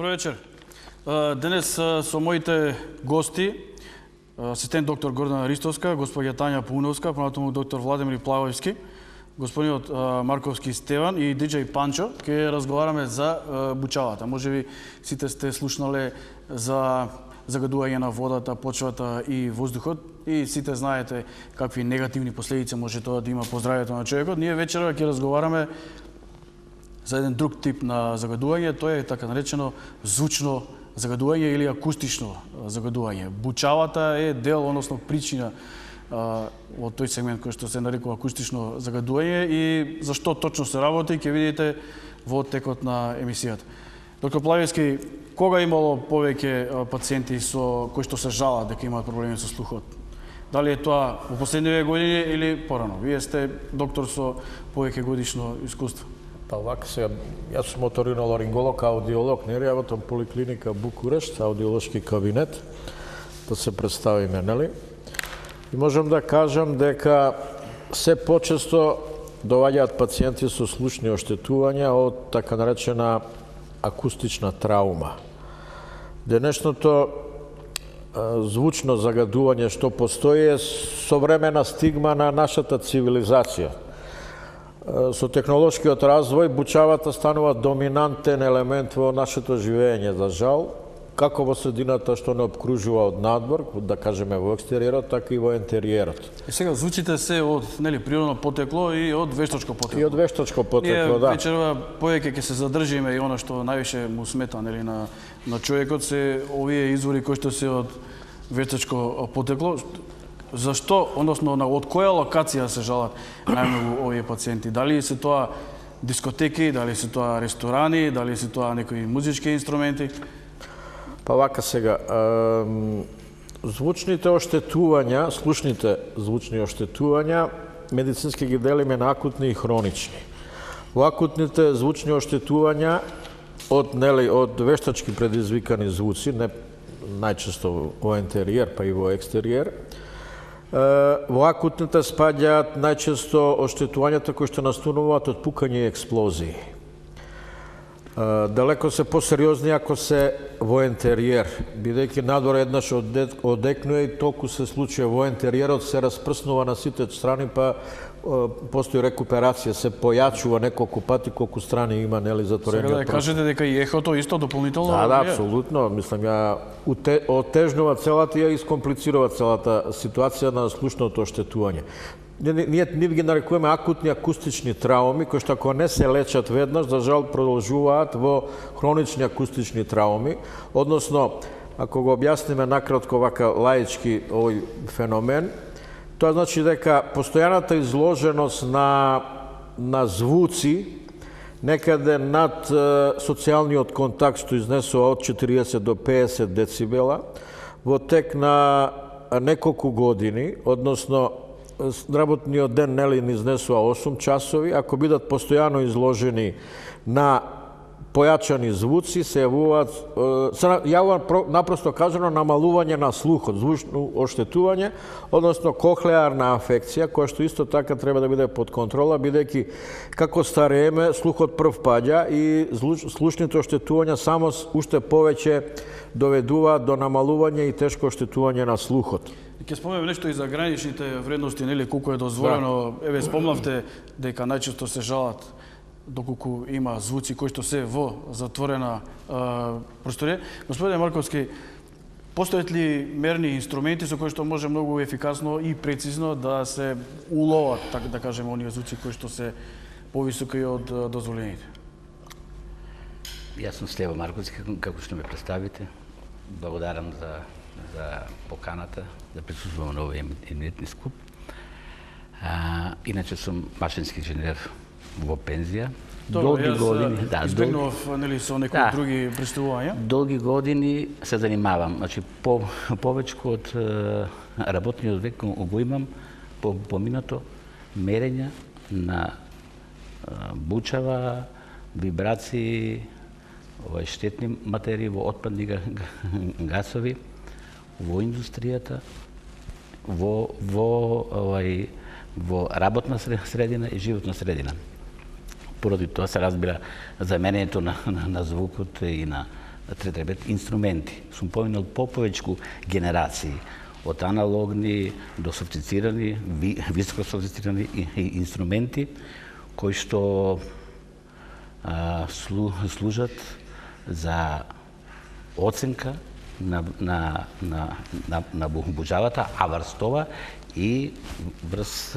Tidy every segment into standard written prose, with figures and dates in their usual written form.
Добро вечер. Денес со моите гости, асистент доктор Гордана Ристовска, господја Тања Пауновска, понатаму доктор Владимир Плавовски, господинот Марковски Стеван и диџеј Панчо, ќе разговараме за бучавата. Можеби сите сте слушнале за загадување на водата, почвата и воздухот и сите знаете какви негативни последици може тоа да има по здравјето на човекот. Ние вечера ќе разговараме за еден друг тип на загадување, тоа е така наречено звучно загадување или акустично загадување. Бучавата е дел, односно причина од тој сегмент кој што се нарекува акустично загадување и зашто точно се работи ќе видите во текот на емисијата. Доктор Плавовски, кога имало повеќе пациенти кои што се жалат дека имаат проблеми со слухот? Дали е тоа во последниве години или порано? Вие сте доктор со повеќе годишно искуство. Па вака сега, јас сум оториноларинголог, аудиолог, не работам поликлиника Букурешт, аудиолошки кабинет, да се представиме, нели? И можам да кажам дека се почесто доаѓаат пациенти со слушни оштетувања од така наречена акустична траума. Денешното звучно загадување што постои е современа стигма на нашата цивилизација. Со технолошкиот развој, бучавата станува доминантен елемент во нашето живење, за жал, како во средината што не обкружува од надвор, да кажеме во екстериерот, така и во интериерот. И сега звуците се од природно потекло и од вештачко потекло. И од вештачко потекло, да. Ние вечерва повеќе ќе се задржиме и она што највише му смета на човекот се овие извори кои што се од вештачко потекло. Зашто, односно од која локација се жалат најмногу овие пациенти? Дали се тоа дискотеки, дали се тоа ресторани, дали се тоа некои музички инструменти? Па вака сега, звучните оштетувања, слушните звучни оштетувања, медицински ги делиме на акутни и хронични. Во акутните звучни оштетувања од вештачки предизвикани звуци, не најчесто во интериер, па и во екстериер, во акутните спаѓаат најчесто оштетувањата кои што настануваат од пукање и експлозии. Далеко се посериозни ако се во интериер, бидејќи надвор еднаш одекнува и толку се случува во интериерот, се распрснува на сите страни, па постои рекуперација, се појачува неколку пати колку страни има, нели, затворениот простор. Сега да кажете дека и ехото исто дополнително? Да, апсолутно. Мислам, ја отежнува целата и ја искомплицирува целата ситуација на слушното оштетување. Ние ги нарекуваме акутни акустични трауми, кои што ако не се лечат веднаш, за жал продолжуваат во хронични акустични трауми, односно, ако го објасниме накратко вака лаички овој феномен, тоа значи дека постојаната изложеност на звуци некаде над социјалниот контакт што изнесува од 40 до 50 децибела во тек на неколку години, односно работниот ден нели ни изнесува 8 часови, ако бидат постојано изложени на појачани звуци, се јавува напросто кажано намалување на слухот, звучно оштетување, односно кохлеарна афекција, која што исто така треба да биде под контрола, бидејќи како старееме, слухот прв паѓа и слушните оштетувања само уште повеќе доведуваат до намалување и тешко оштетување на слухот. Ќе спомнеме нешто и за граничните вредности, нели, колку е дозволено. Еве, спомнавте дека најчесто се жалат доколку има звуци кои што се во затворена просторија. Господине Марковски, постојат ли мерни инструменти со кои што може многу ефикасно и прецизно да се уловат, така да кажеме, оние звуци кои што се повисоки од дозволените? Јас сум Стево Марковски, како што ме представите. Благодарам за поканата да присуствувам на овој именитни скуп. Иначе сум машински инженер во пензија. Долги години, избегнував со некои други представувања. Долги години се занимавам, значи повеќе од работниот век го имам поминато мерење на бучава, вибрации, штетни материи во отпадни гасови, во индустријата, во работна средина и животна средина. Поради тоа се разбира заменењето на звукот и на требаат инструменти. Сум поминал повеќе генерации, од аналогни до софистицирани, високо софистицирани инструменти кои што служат за оценка на буџавата, а врз това и врз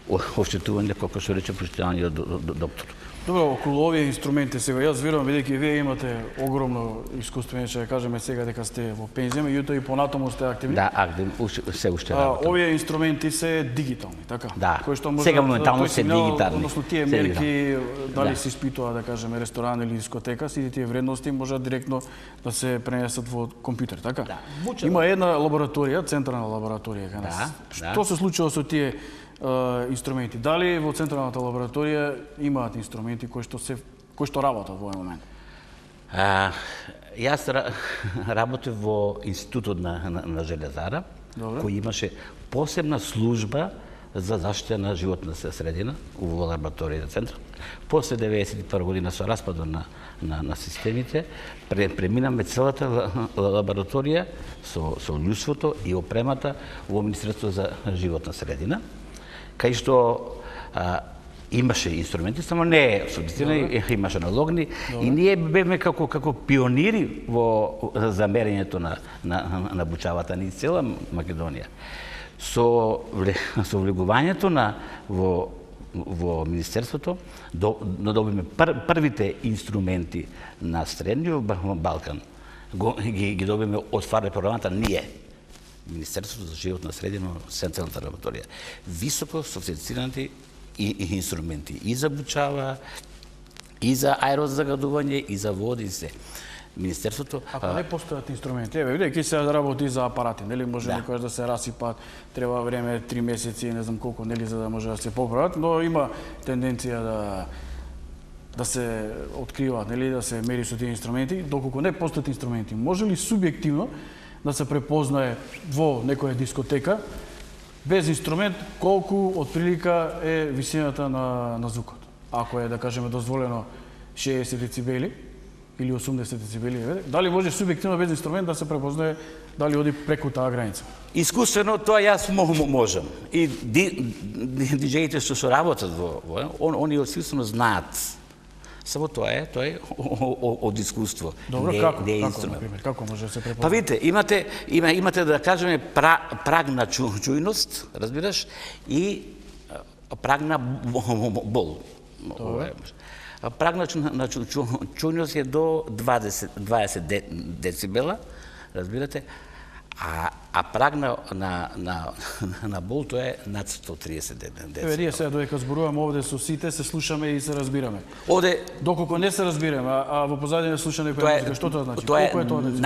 оштетување, како што рече почитуваниот доктор. Добро, околу овие инструменти сега, јас верувам, бидејќи вие имате огромно искуство, иначе да кажеме сега дека сте во пензија, меѓутоа и понатаму сте активни. Да, се уште работам. Овие инструменти се дигитални, така? Да, Кои што сега моментално се дигитални. Односно тие мерки, дали се испитува, да кажеме, ресторан или дискотека, сите тие вредности можат директно да се пренесат во компјутер, така? Да. Има една лабораторија, централна лабораторија кај нас. Што се случува со тие инструменти? Дали во централната лабораторија имаат инструменти кои што работат во овој момент? Јас работев во Институтот на Железара, кој имаше посебна служба за заштита на животна средина во лабораторијата центар. После 1991 година со распадот на системите преминаме целата лабораторија со луѓството и опремата во Министерството за животна средина, кај што имаше инструменти, само не софистицирани, имаше аналогни и ние бевме како пионири во замерењето на бучавата ни цела Македонија. Со влегувањето во Министерството добивме првите инструменти на Средниот Балкан. Ги добивме од ФАР програмата ние. Министерството за животна средина, централната лабораторија. Високо софистицирани инструменти и за бучава, и за аерозагадување, и за води, и се. Министерството... Ако не постојат инструменти, бидејќи се работи за апарати, нели може некојаш да се расипат, треба време 3 месеци, не знам колку, нели за да може да се поправат, но има тенденција да се откриваат, нели да се мери со тие инструменти, доколку не постојат инструменти. Може ли субјективно да се препознае во некоја дискотека без инструмент колку отприлика е висината на звукот? Ако е, да кажеме, дозволено 60 децибели или 80 децибели, дали може субјективно без инструмент да се препознае дали оди преку таа граница? Искусствено тоа јас можам. И диџеите што работат во они искусствено знаат. Само тоа е од искуство. Добро, како, например, како може да се препознае? Па видите, имате да кажеме праг на чујност, разбираш, и праг на бол. Праг на чујност е до 20 децибела, разбирате, а праг на бол тоа е над 130 децибела. Ние сега додека зборуваме овде со сите, се слушаме и се разбираме. Овде доколку не се разбираме, а во позадина слуша некоја музика, што тоа значи? Тоа Колку е тоа децибела?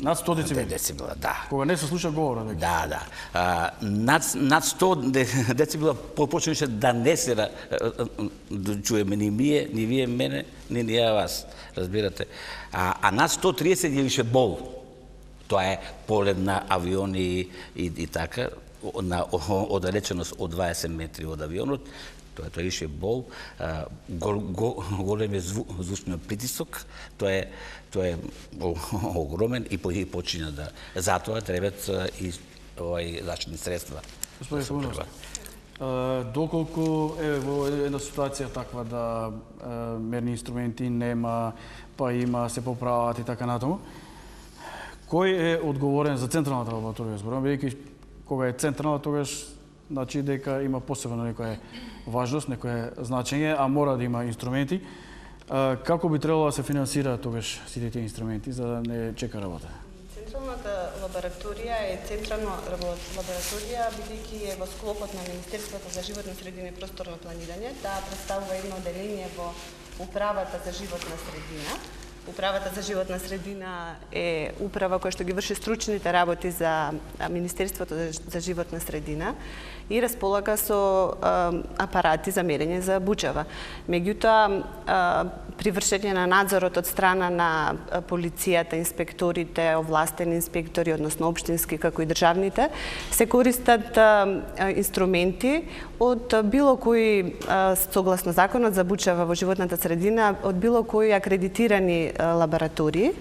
Над 100 децибела. Децибела, да. Кога не се слуша говорот. Да. Над 100 децибела почнеше да не се чуеме ни вие мене, ни ја вас, разбирате. А над 130 е више бол. Тоа е полет на авиони и така, на оддалеченост од 20 метри од авионот, тоа е више бол, голем е звучниот притисок, тоа е огромен и почина да... Затоа требаат и заштитни средства. Господин Пауновски, доколку е во една ситуација таква да мерни инструменти нема, па има, се поправат и така натаму, кој е одговорен за централната лабораторија, зборувам, бидејќи кога е централна, тогаш значи дека има посебно некоја важност, некое значење, а мора да има инструменти. Како би требало да се финансираат тогаш сите тие инструменти за да не чека работа? Централната лабораторија е централна лабораторија, бидејќи е во склопот на Министерството за животна средина и просторно планирање. Таа представува едно одделение во Управата за животна средина. Управата за животна средина е управа која што ги врши стручните работи за Министерството за животна средина и располага со апарати за мерење за бучава. Меѓутоа, при вршење на надзорот од страна на полицијата, инспекторите, овластени инспектори, односно општински како и државните, се користат инструменти од било кој, согласно законот за бучава во животната средина, од било кои акредитирани лаборатории.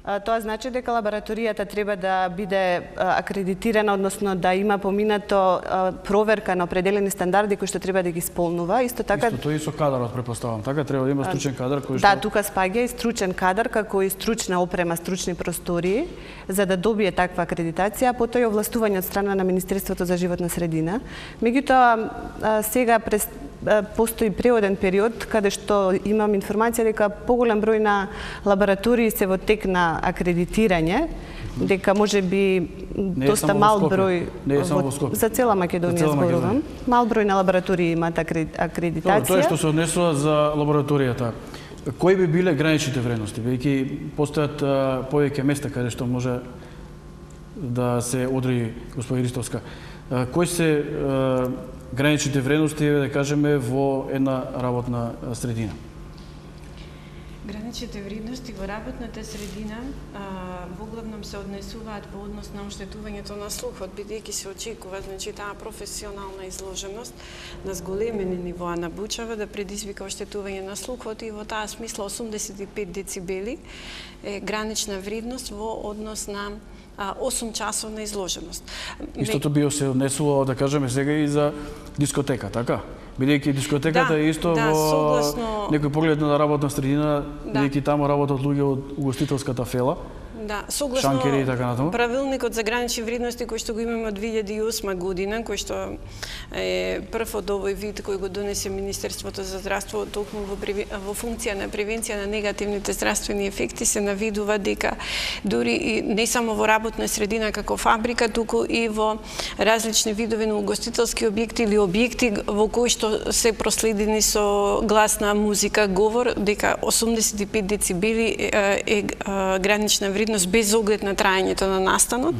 Тоа значи дека лабораторијата треба да биде акредитирана, односно да има поминато проверка на определени стандарди кои што треба да ги исполнува. Исто така Исто и со кадарот претпоставам. Така треба да има стручен кадар кој што Да, тука спаѓа и стручен кадар како и стручна опрема, стручни простории за да добие таква акредитација, а потоа и овластување од страна на Министерството за животна средина. Меѓутоа сега постои преоден период каде што имам информација дека поголем број на лаборатории се во тек на акредитирање, дека може би доста мал број за цела Македонија зборувам. Мал број на лаборатории имаат акредитација. Тоа што се однесува за лабораторијата. Кои би биле граничните вредности? Веќе постојат повеќе места каде што може да се одреди господи Ристовска. Кои се граничните вредности, да кажеме, во една работна средина? Граничните вредности во работната средина воглавном се однесуваат во однос на оштетувањето на слухот, бидејќи се очекува, значи, таа професионална изложеност на зголемени нивоа на бучава да предизвика оштетување на слухот и во таа смисла 85 децибели е гранична вредност во однос на 8 часовна изложеност. Истото би се однесувало, да кажеме сега, и за дискотека, така? Бидејќи дискотеката е исто во некој поглед на работна средина, бидејќи таму работат луѓе од угостителската фела. Да, согласно така правилникот за гранични вредности кој што го имаме од 2008 година, кој што е прв од овој вид кој го донесе Министерството за здравство токму во функција на превенција на негативните здравствени ефекти, се навидува дека дури и не само во работна средина како фабрика, туку и во различни видови на угостителски објекти или објекти во кои што се проследени со гласна музика, говор, дека 85 децибели е гранична вредност без оглед на траењето на настанот,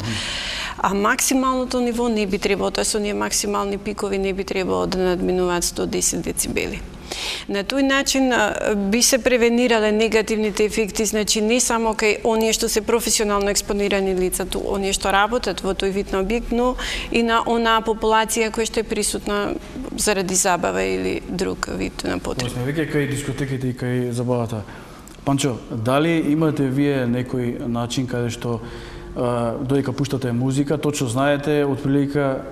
а максималното ниво не би требало, тоа се оние максимални пикови не би требало да надминуваат 110 децибели. На тој начин би се превенирале негативните ефекти, значи не само кај оние што се професионално експонирани лица, оние што работат во тој вид на објект, но и на онаа популација која што е присутна заради забава или друг вид на потреба. Сме веќе кај дискотеките и кај забавата. Панчо, дали имате вие некој начин каде што додека пуштате музика, точно знаете отприлика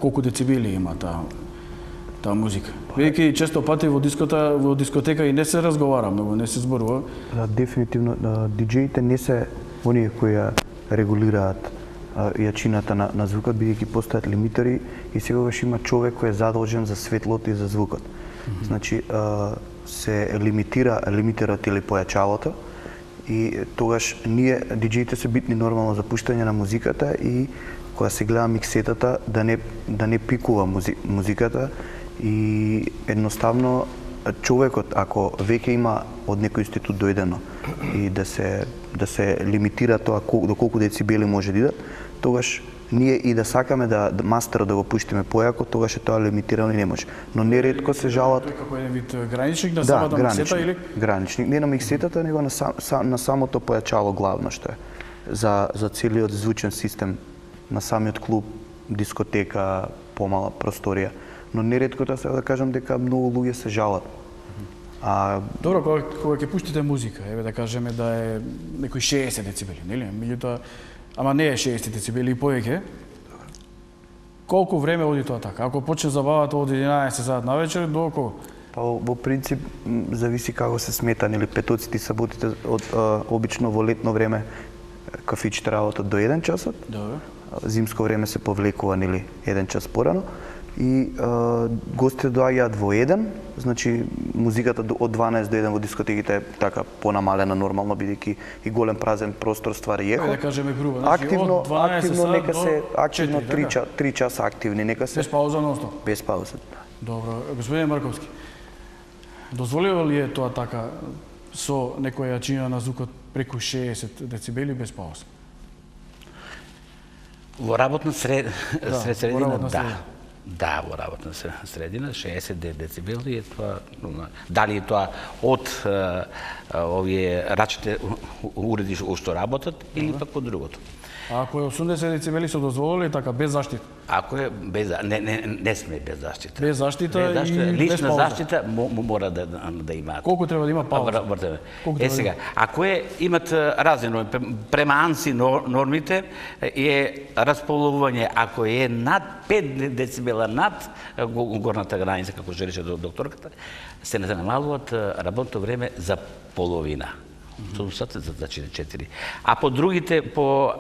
колку децибели има таа музика? Веќе често пати во дискотека и не се разговара многу, не се зборува. Да, дефинитивно диџеите не се оние кои ја регулираат јачината на звукот, бидејќи постојат лимитери и секогаш има човек кој е задолжен за светлото и за звукот. Значи се лимитерот или појачалото и тогаш ние диџеите се битни нормално за пуштање на музиката и кога се гледа миксетата да не пикува музиката и едноставно човекот ако веќе има од некој институт дојдено и да се лимитира тоа до колку децибели може да идат, тогаш ние и да сакаме да мастерот да го пуштиме појако, тогаш е тоа лимитирано и не може. Но неретко се жалат како еден вид граничник на самата миксета или граничник, не на миксетата, него на самото појачало главно што е за целиот звучен систем на самиот клуб, дискотека, помала просторија. Но неретко тоа се да кажам дека многу луѓе се жалат. Добро, кога ќе пуштите музика, еве да кажеме да е некои 60 децибели, нели? Меѓутоа, ама не е 60 децибели и повеќе. Колку време оди тоа така? Ако почне забавата од 11 саат навечер до кога? Па во принцип зависи како се смета, нели петоците и саботите обично во летно време кафичите работат до 1 часот. Добро. Зимско време се повлекува, нели, 1 час порано. И гостите доаѓаат во 1, значи музиката од 12 до 1 во дискотеките е така понамалена нормално, бидејќи и голем празен простор ствари ехо. Да кажеме грубо, значи активно, од 12 саат нека се до активно 4, 3 часа активни, нека се без пауза нон-стоп. без пауза. Добро, господин Марковски. Дозволува ли е тоа така со некоја јачина на звукот преку 60 децибели без пауза? Во работна средина, да. Да, во работна средина, 60 децибели е тоа, дали е тоа од овие рачните уреди што работат или пак од другото. А ако е 80 децибели се дозволили така без заштита? Ако е без не сме без заштита. Без заштита и без лична пауза. заштита мора да имаат. Колку треба да има пауза? Сега, ако имат разни норми, према АНСИ нормите е расположување, ако е над 5 децибела над горната граница, како желеше докторката, се не намалуваат работното време за половина. Сад за 4. А по другите, по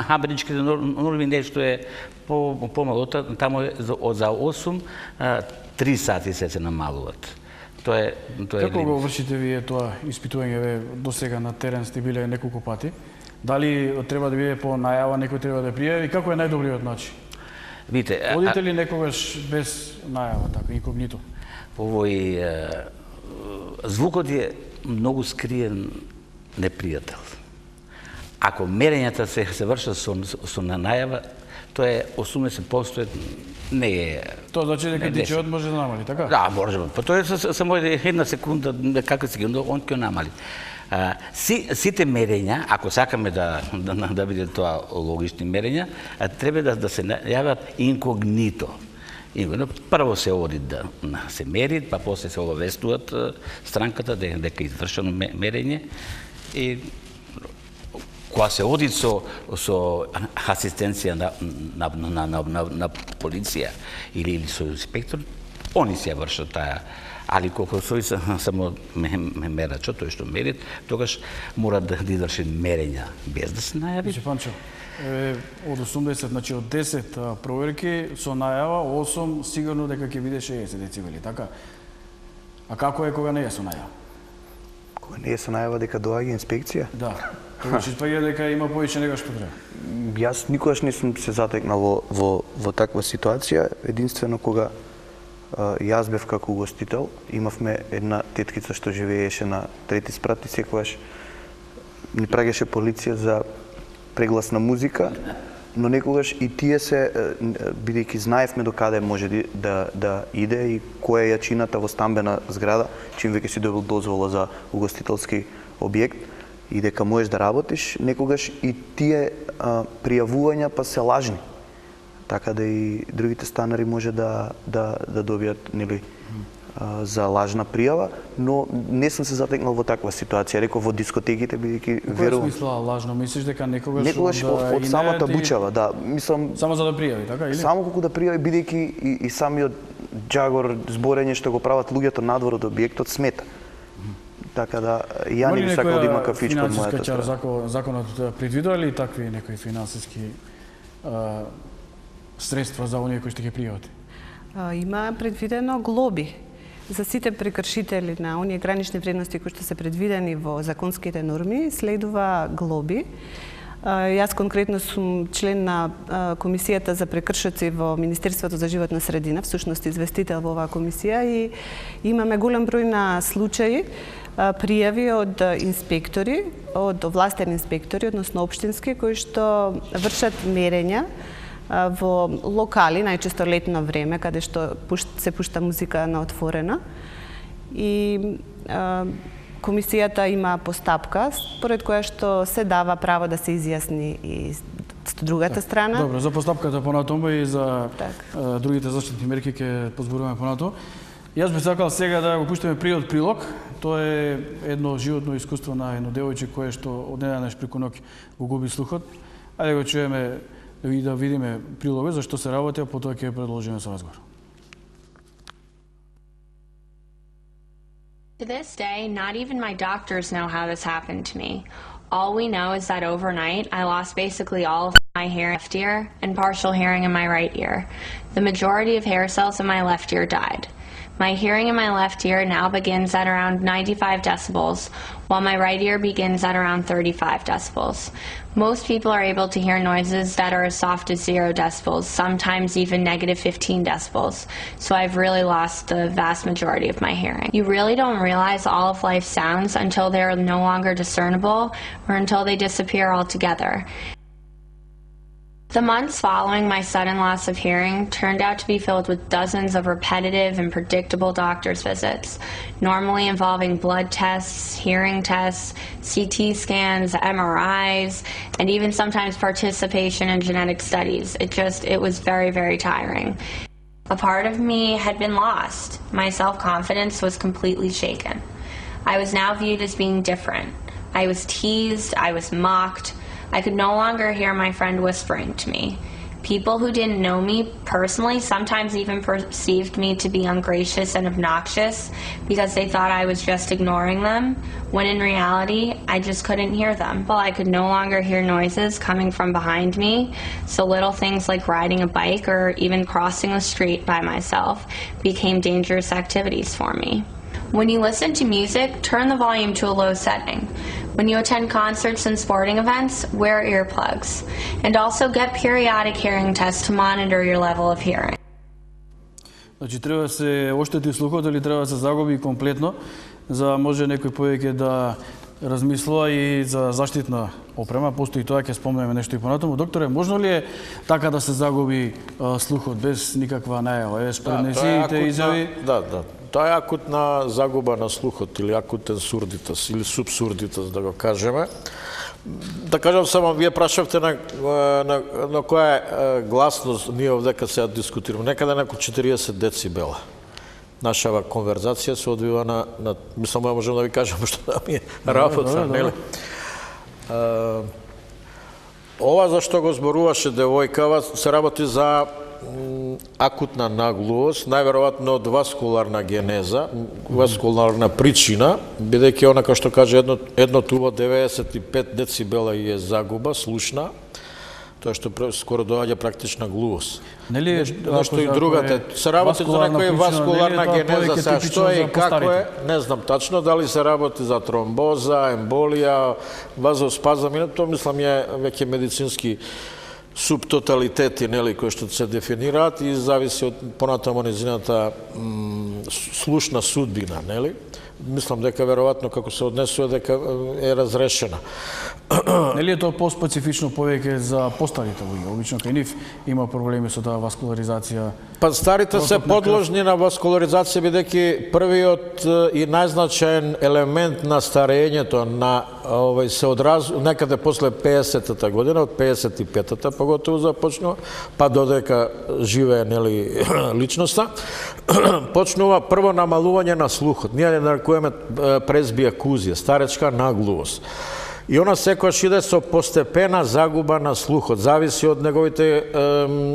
америчките норми, нешто е помало, таму е за 8, 3 сати се намалуваат. Тоа е Како го вршите вие тоа испитување до сега на терен, сте биле неколку пати? Дали треба да биде по најава, некој треба да пријави? Како е најдобриот начин? Видите, одите ли некогаш без најава, така, инкогнито? Овој звукот е многу скриен непријател. Ако мерењата се вршат со најава, тоа е 80% не е. Тоа значи дека дичеот може да намали, така? Да, може. Па тоа е само една секунда, каква секунда, он ќе намали. Сите мерења, ако сакаме да биде тоа логични мерења, треба да се најават инкогнито. Прво се оди да се мери, па после се обавестуваат странката дека извршено мерење и кога се оди со асистенција на полиција или со инспектор, они се вршат таа. Али колку сој само мерачот, тој што мерит, тогаш мора да изврши мерења без да се најави. Панчо, од 80, значи од 10 проверки со најава, 8 сигурно дека ќе биде 60 децибели, така? А како е кога не е со најава? Кога не е со најава дека доаѓа инспекција? Да. Тогаш испаѓа дека има повеќе нега што треба. Јас никогаш не сум се затекнал во таква ситуација, единствено кога јас бев како угостител, имавме една теткица што живееше на трети спрат и секогаш ни праќаше полиција за прегласна музика, но некогаш и тие се, бидејќи знаевме до каде може да иде и која е јачината во стамбена зграда, чим веќе си добил дозвола за угостителски објект и дека можеш да работиш, некогаш и тие пријавувања па се лажни. Така да и другите станари може да добијат, нели, за лажна пријава, но не сум се затекнал во таква ситуација, реков во дискотеките, бидејќи Која верувам. смисла лажно? Мислиш дека некогаш од самата бучава, да, мислам само за да пријави, така или? Само колку да пријави, бидејќи и самиот џагор, зборење што го прават луѓето надвор од објектот смета. Така да ја не би сакал да има кафичка од мојата страна. Законот предвидува ли такви некои финансиски средства за оние кои што ќе пријават? Има предвидено глоби за сите прекршители на оние гранични вредности кои што се предвидени во законските норми, следува глоби. Јас конкретно сум член на Комисијата за прекршоци во Министерството за животна средина, всушност известител во оваа комисија, и имаме голем број на случаи, пријави од инспектори, од овластени инспектори, односно општински, кои што вршат мерења во локали, најчесто летно време, каде што се пушта музика на отворено. И комисијата има постапка според која што се дава право да се изјасни и другата страна. Добро, за постапката понатаму и за другите заштитни мерки ќе позборуваме понатаму. Јас би сакал сега да го пуштиме пријот прилог. Тоа е едно животно искуство на едно девојче кое што од недавнаш преку ноќ го губи слухот. Ајде го чуеме да видиме прилогот за што се работи, а потоа ќе продолжиме со разговор. To this day, not even my doctors know how this happened to me. All we know is that overnight, I lost basically all of my hair in my left ear and partial hearing in my right ear. The majority of hair cells in my left ear died. My hearing in my left ear now begins at around 95 decibels, while my right ear begins at around 35 decibels. Most people are able to hear noises that are as soft as 0 decibels, sometimes even negative 15 decibels, so I've really lost the vast majority of my hearing. You really don't realize all of life's sounds until they're no longer discernible or until they disappear altogether. The months following my sudden loss of hearing turned out to be filled with dozens of repetitive and predictable doctor's visits, normally involving blood tests, hearing tests, CT scans, MRIs, and even sometimes participation in genetic studies. It was very, very tiring. A part of me had been lost. My self-confidence was completely shaken. I was now viewed as being different. I was teased, I was mocked. I could no longer hear my friend whispering to me. People who didn't know me personally sometimes even perceived me to be ungracious and obnoxious because they thought I was just ignoring them, when in reality, I just couldn't hear them. Well, I could no longer hear noises coming from behind me, so little things like riding a bike or even crossing the street by myself became dangerous activities for me. When you listen to music, turn the volume to a low setting. When you attend concerts and sporting events, wear earplugs. And also get periodic hearing tests to monitor your level of hearing. Значи треба да се оштети слухот или треба да се загуби комплетно, за може некој повеќе да размислува и за заштитна опрема, постои тоа, ќе спомнеме нешто и понатаму. Докторе, можно ли е така да се загуби слухот без никаква најава? Спреднесите изјави? Да. Тоа е акутна загуба на слухот или акутен сурдитас или субсурдитас, да го кажеме. Да кажам само, вие прашавте на која е гласност ние овдека сега дискутираме. Некаде на 40 децибела. Нашава конверзација се одвива на мислам, можам да ви кажам што да ми е работа, нели? Ова за што го зборуваше девојкава се работи за акутна наглувост, најверојатно од васкуларна генеза, васкуларна причина, бидејќи она како што каже едно туво 95 децибела и е загуба слушна, тоа што скоро доаѓа практична глувост. Нели нешто и другата се работи за некоја васкуларна генеза, сега што е и како е, не знам тачно, дали се работи за тромбоза, емболија, вазоспазам, тоа мислам е веќе медицински субтоталитети, нели, кои што се дефинираат и зависи од понатаму незината слушна судбина, нели? Мислам дека веројатно како се однесува дека е разрешена. Нели е тоа поспецифично повеќе за постарите луѓе? Обично кај нив има проблеми со таа васкуларизација. Па старите се подложни на васкуларизација бидејќи првиот и најзначаен елемент на старењето на се одразува некаде после 50-та година, од 55-та поготово започнува, па додека живее нели личноста, почнува прво намалување на слухот. Ние нарекуваме презбиакузија, старечка наглувост. И она секојаш иде со постепена загуба на слухот, зависи од неговите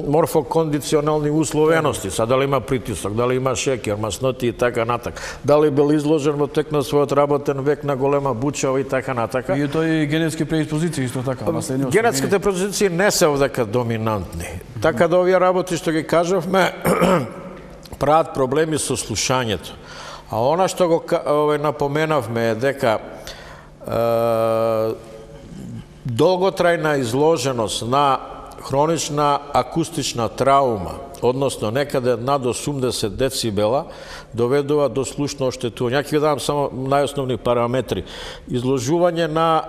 морфокондиционални условености, са дали има притисок, дали има шекер, масноти и така натака, дали бил изложен во тек на својот работен век на голема бучава и така натака. И тоа и генетски предиспозиции исто така. Генетските предиспозиции не се овдека доминантни. Така да овие работи што ги кажавме прават проблеми со слушањето. А она што го напоменавме е дека долготрајна изложеност на хронична акустична траума, односно некаде над 80 децибела, доведува до слушно оштетување. Ја ќе ви дам само најосновни параметри. Изложување на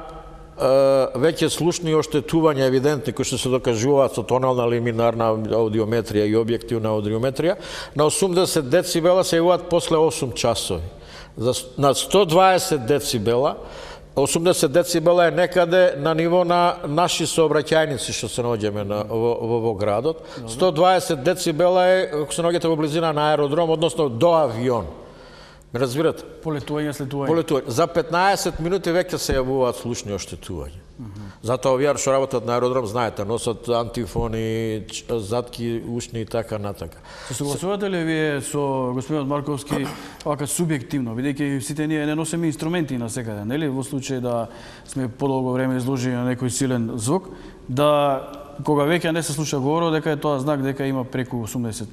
веќе слушни оштетувања евидентни, кои што се докажуваат со тонална лиминарна аудиометрија и објективна аудиометрија, на 80 децибела се јавуваат после 8 часови. На 120 децибела 80 децибела е некаде на ниво на наши сообраќајници што се наоѓаме во градот. 120 децибела е ако се наоѓате во близина на аеродром, односно до авион. Ме разбирате? Полетување, слетување. За 15 минути веќе се јавуваат слушни оштетувања. Затоа овие што работат на аеродром, знаете, носат антифони, затки, ушни и така натака. Се согласувате ли вие со господинот Марковски вака субјективно, бидејќи сите ние не носиме инструменти на секаде, нели? Во случај да сме подолго време изложени на некој силен звук, да кога веќе не се слуша говоро, дека е тоа знак дека има преку 80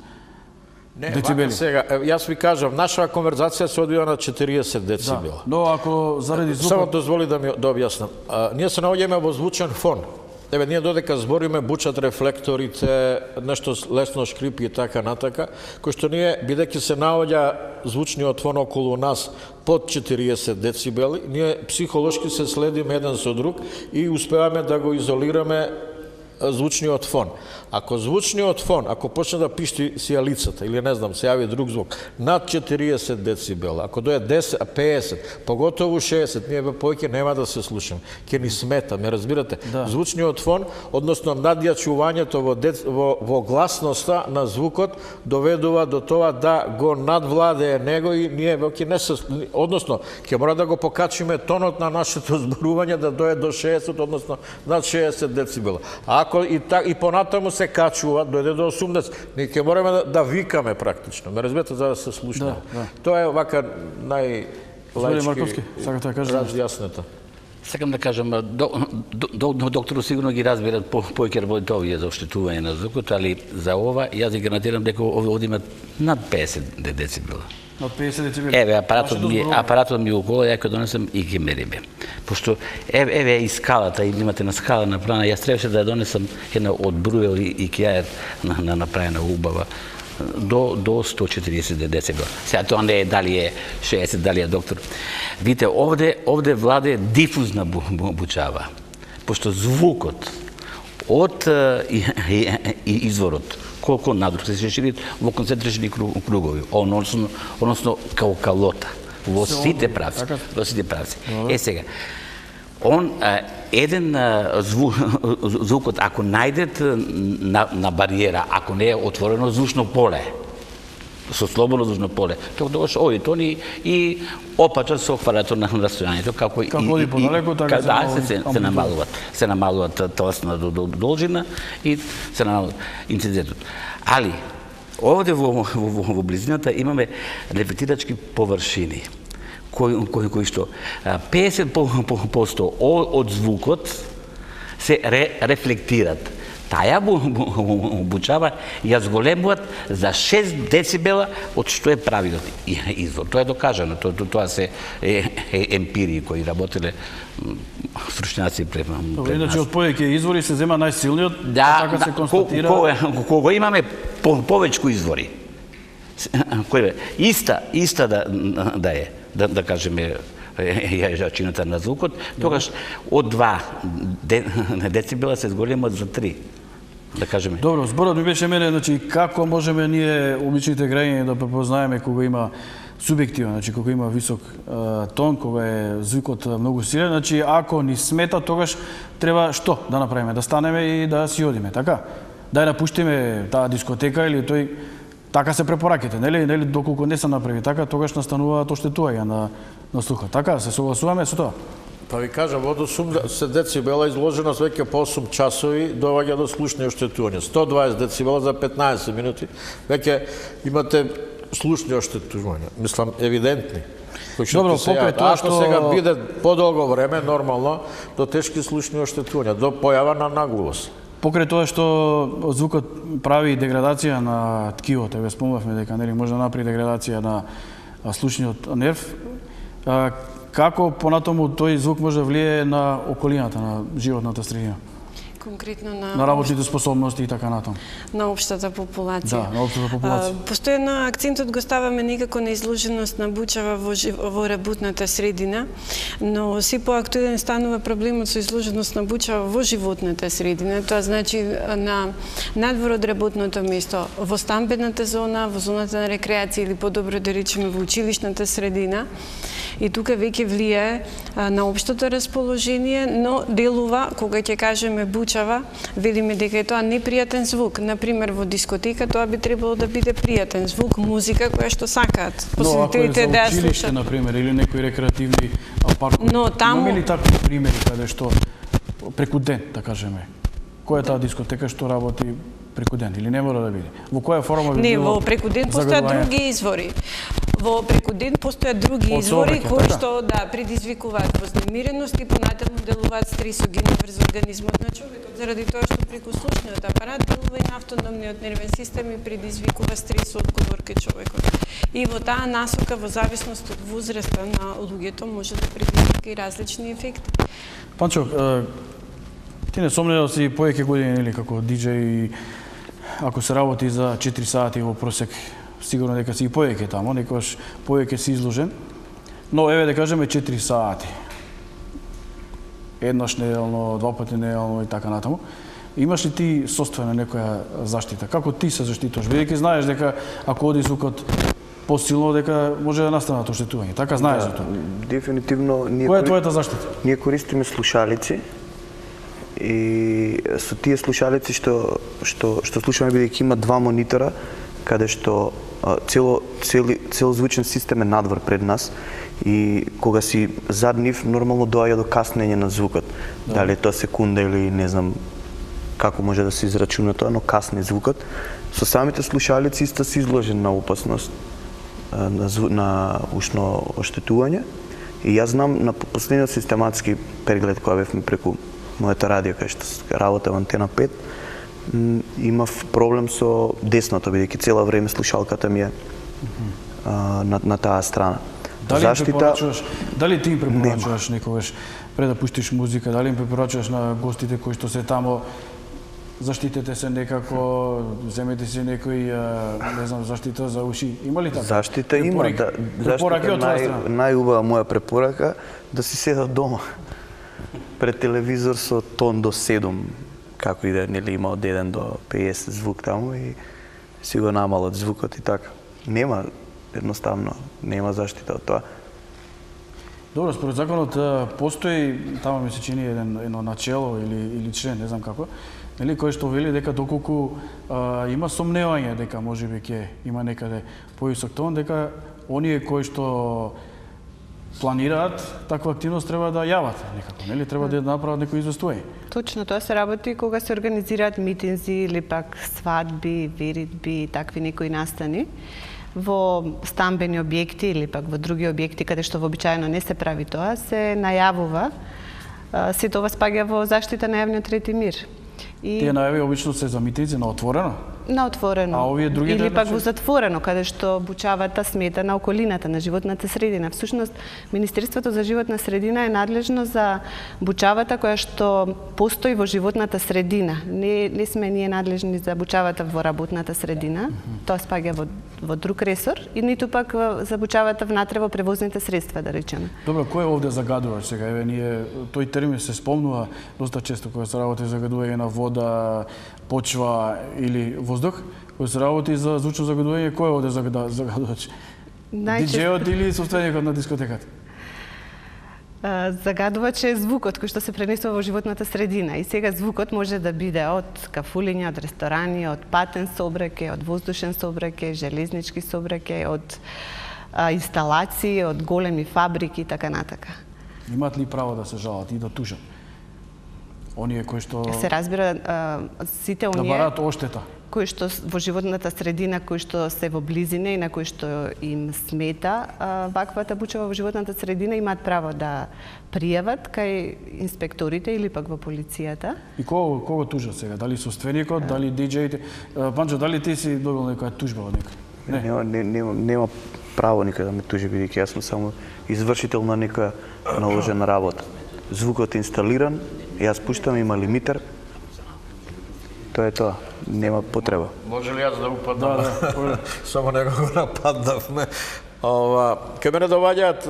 децибели. Сега, јас ви кажав, нашава конверзација се одвива на 40 децибела. Но ако заради звукот... Само дозволи да објаснам. Ние се наоѓаме во звучен фон. Еве, ние додека збориме, бучат рефлекторите, нешто лесно шкрипи и така натака, кој што ние, бидејќи се наоѓа звучниот фон околу нас под 40 децибели, ние психолошки се следиме еден со друг и успеваме да го изолираме звучниот фон. Ако звучниот фон, ако почне да пишти сијалицата или не знам, се јави друг звук, над 40 децибела, ако дое 10, 50, поготово 60, ние повеќе нема да се слушаме. Ќе ни смета, ме разбирате? Да. Звучниот фон, односно надјачувањето во гласноста на звукот доведува до тоа да го надвладее него и ние веќе не се, односно ќе мора да го покачиме тонот на нашето зборување да дое до 60, односно над 60 децибела. А ако и понатаму се качува, дојде до 80, ние ќе мораме да викаме практично. Ме разбирате, за да се слушне. Тоа е вака Марковски, сакате да кажете? Разјаснета. Сакам да кажам, доктору сигурно ги разбират повеќе работите овие за оштетување на звукот, али за ова јас ги гарантирам дека овде имат над 50 децибела. Над 50 децибела. Еве, апаратот ми около, ја ќе донесам и ги мериме. Пошто, еве и скалата, имате на скала направена, јас требаше да ја донесам една од Бруел и Кјаер направена убава, до 140 децибела. Сега тоа не е дали е 60, дали е доктор. Видите, овде владе дифузна бучава. Пошто звукот од изворот, колку надруг се шири во концентрични кругови, односно као калота, во сите правци. Сега, еден звукот, ако најдет на бариера, ако не е отворено звучно поле, со слободно звучно поле, тогаш овие тони и опачат со фарато на расстојањето, како оди подалеку, така се намалуват. Се намалуват телесна должина и се намалуват инцидентот. Али, овде во близината имаме рефлектирачки површини, кои што 50% од звукот се рефлектират. Таја бучава ја зголемуваат за 6 децибела од што е правилот извор. Тоа е докажано, тоа се емпирии кои работеле стручњаци пред нас. Иначе од повеќе извори се зема најсилниот, така се констатира. Кога имаме повеќе извори, иста да е, да кажеме, јачината на звукот, тогаш од 2 децибела се зголемат за 3. Да кажеме. Добро, зборот ми беше мене, значи како можеме ние обичните граѓани да препознаеме кога има субјективен, значи кога има висок тон, кога е звукот многу силен, значи ако ни смета, тогаш треба што да направиме, да станеме и да си одиме, така? Дај напуштиме таа дискотека или тој така се препораките, нели доколку не се направи така, тогаш настануваат оштетување на слухот. Така, се согласуваме со тоа? Па ви кажам, од 80 децибела изложеност веќе по 8 часови доаѓа до слушни оштетувања. 120 децибела за 15 минути веќе имате слушни оштетувања. Мислам, евидентни. Добро, покрај тоа што... Ако сега биде подолго време, нормално, до тешки слушни оштетувања, до појава на наглус. Покрај тоа што звукот прави деградација на ткивото, еве спомнавме дека нели може да направи деградација на слушниот нерв, како понатаму тој звук може да влие на околината, на животната средина? Конкретно на работните способности и така натаму. На општата популација. Да, на општата популација. Постојано акцентот го ставаме некако на изложеност на бучава во работната средина, но се поактуелен станува проблемот со изложеност на бучава во животната средина. Тоа значи на надвор од работното место, во стамбената зона, во зоната на рекреација или подобро да речеме во училишната средина. И тука веќе влијае на општото расположение, но делува, кога ќе кажеме бучава, велиме дека е тоа непријатен звук. Например, во дискотека тоа би требало да биде пријатен звук, музика која што сакаат посетителите да ја слушаат. Но ако е за училиште, например, или некои рекреативни паркови, имаме ли такви примери каде што преку ден, да кажеме, која е таа дискотека што работи преку ден, или не мора да биде? Во која форма би било? Не, во преку ден постојат други извори. Во преку ден постојат други извори кои што предизвикуваат вознемиреност и понатаму делуваат стресогени врз организмот на човекот, заради тоа што преку слушниот апарат делува и на автономниот нервен систем и предизвикува стрес одговор кај човекот. И во таа насока, во зависност од возраста на луѓето, може да предизвика и различни ефекти. Панчо, ти не сомнено си повеќе години или како диџеј, ако се работи за 4 сати во просек, сигурно дека си и повеќе тамо, некојаш повеќе си изложен. Но еве да кажеме 4 сати. Еднаш неделно, 2 пати неделно и така натаму. Имаш ли ти соствена некоја заштита? Како ти се заштитуваш? Бидејќи знаеш дека ако оди звукот посилно, дека може да настанат оштетување. Така знаеш за тоа? Дефинитивно. Која е твојата заштита? Ние користиме слушалици и со тие слушалици што слушаме, бидејќи има два монитора, каде што цел звучен систем е надвор пред нас и кога си зад нив нормално доаѓа до каснење на звукот. Дали е тоа секунда или не знам како може да се израчуна тоа, но касни звукот. Со самите слушалици исто си изложен на опасност на ушно оштетување. И јас знам на последниот систематски преглед која бевме преку мојата радио, кај што работа во Антена 5, имав проблем со десното, бидејќи цела време слушалката ми е на таа страна. Дали ти им препорачуваш некогаш пред да пуштиш музика, дали им препорачуваш на гостите кои што се тамо, заштитете се некако, земете си некој, не знам, заштита за уши. Има ли така? Заштита има. Најубава моја препорака да си седат дома пред телевизор со тон до 7, како и да нели има од 1 до 50 звук таму и си го намалат звукот и така. Нема, едноставно, нема заштита од тоа. Добро, според законот постои, таму ми се чини едно начело или член, не знам како, нели, кој што вели дека доколку има сомневање дека можеби ќе има некаде повисок тон, дека оние кои што планираат таква активност треба да јават некако, нели? Треба да направат некој известување. Точно, тоа се работи кога се организираат митинзи или пак свадби, веритби и такви некои настани во стамбени објекти или пак во други објекти каде што вообичаено не се прави тоа, се најавува. Се тоа спаѓа во заштита на јавниот ред и мир. Тие најави обично се за митинзи на отворено? На отворено. А овие другите? Или пак во затворено, каде што бучавата смета на околината, на животната средина. Всушност, Министерството за животна средина е надлежно за бучавата која што постои во животната средина. Не сме ние надлежни за бучавата во работната средина. Тоа спаѓа во друг ресор и ниту пак за бучавата внатре во превозните средства, да речеме. Добро, кој овде загадуваш сега? Еве ние тој термин се спомнува доста често кога се работи за загадување на вода, почва или воздух, кој се работи за звучно загадување, кој овде загадувач? Диџејот или собственикот на дискотеката? Загадувач е звукот кој што се пренесува во животната средина и сега звукот може да биде од кафулиња, од ресторани, од патен сообраќај, од воздушен сообраќај, железнички сообраќај, од инсталации, од големи фабрики и така натака. Имаат ли право да се жалат и да тужат? Оние кои што се разбира сите оние да бараат оштета кои што во животната средина, кои што се во близина и на кои што им смета ваквата бучава во животната средина, имаат право да пријават кај инспекторите или пак во полицијата. И кого тужат сега? Дали собственикот, дали диџеите? Панчо, дали ти си добил некоја тужба од некој? Нема право никој да ме тужи, бидејќи јас сум само извршител на некоја наложена работа. Звукот е инсталиран, јас пуштам, има лимитер. Тоа е тоа. Нема потреба. Може ли јас да упаднам? Да. Само некако нападнавме. Кај мене доваѓаат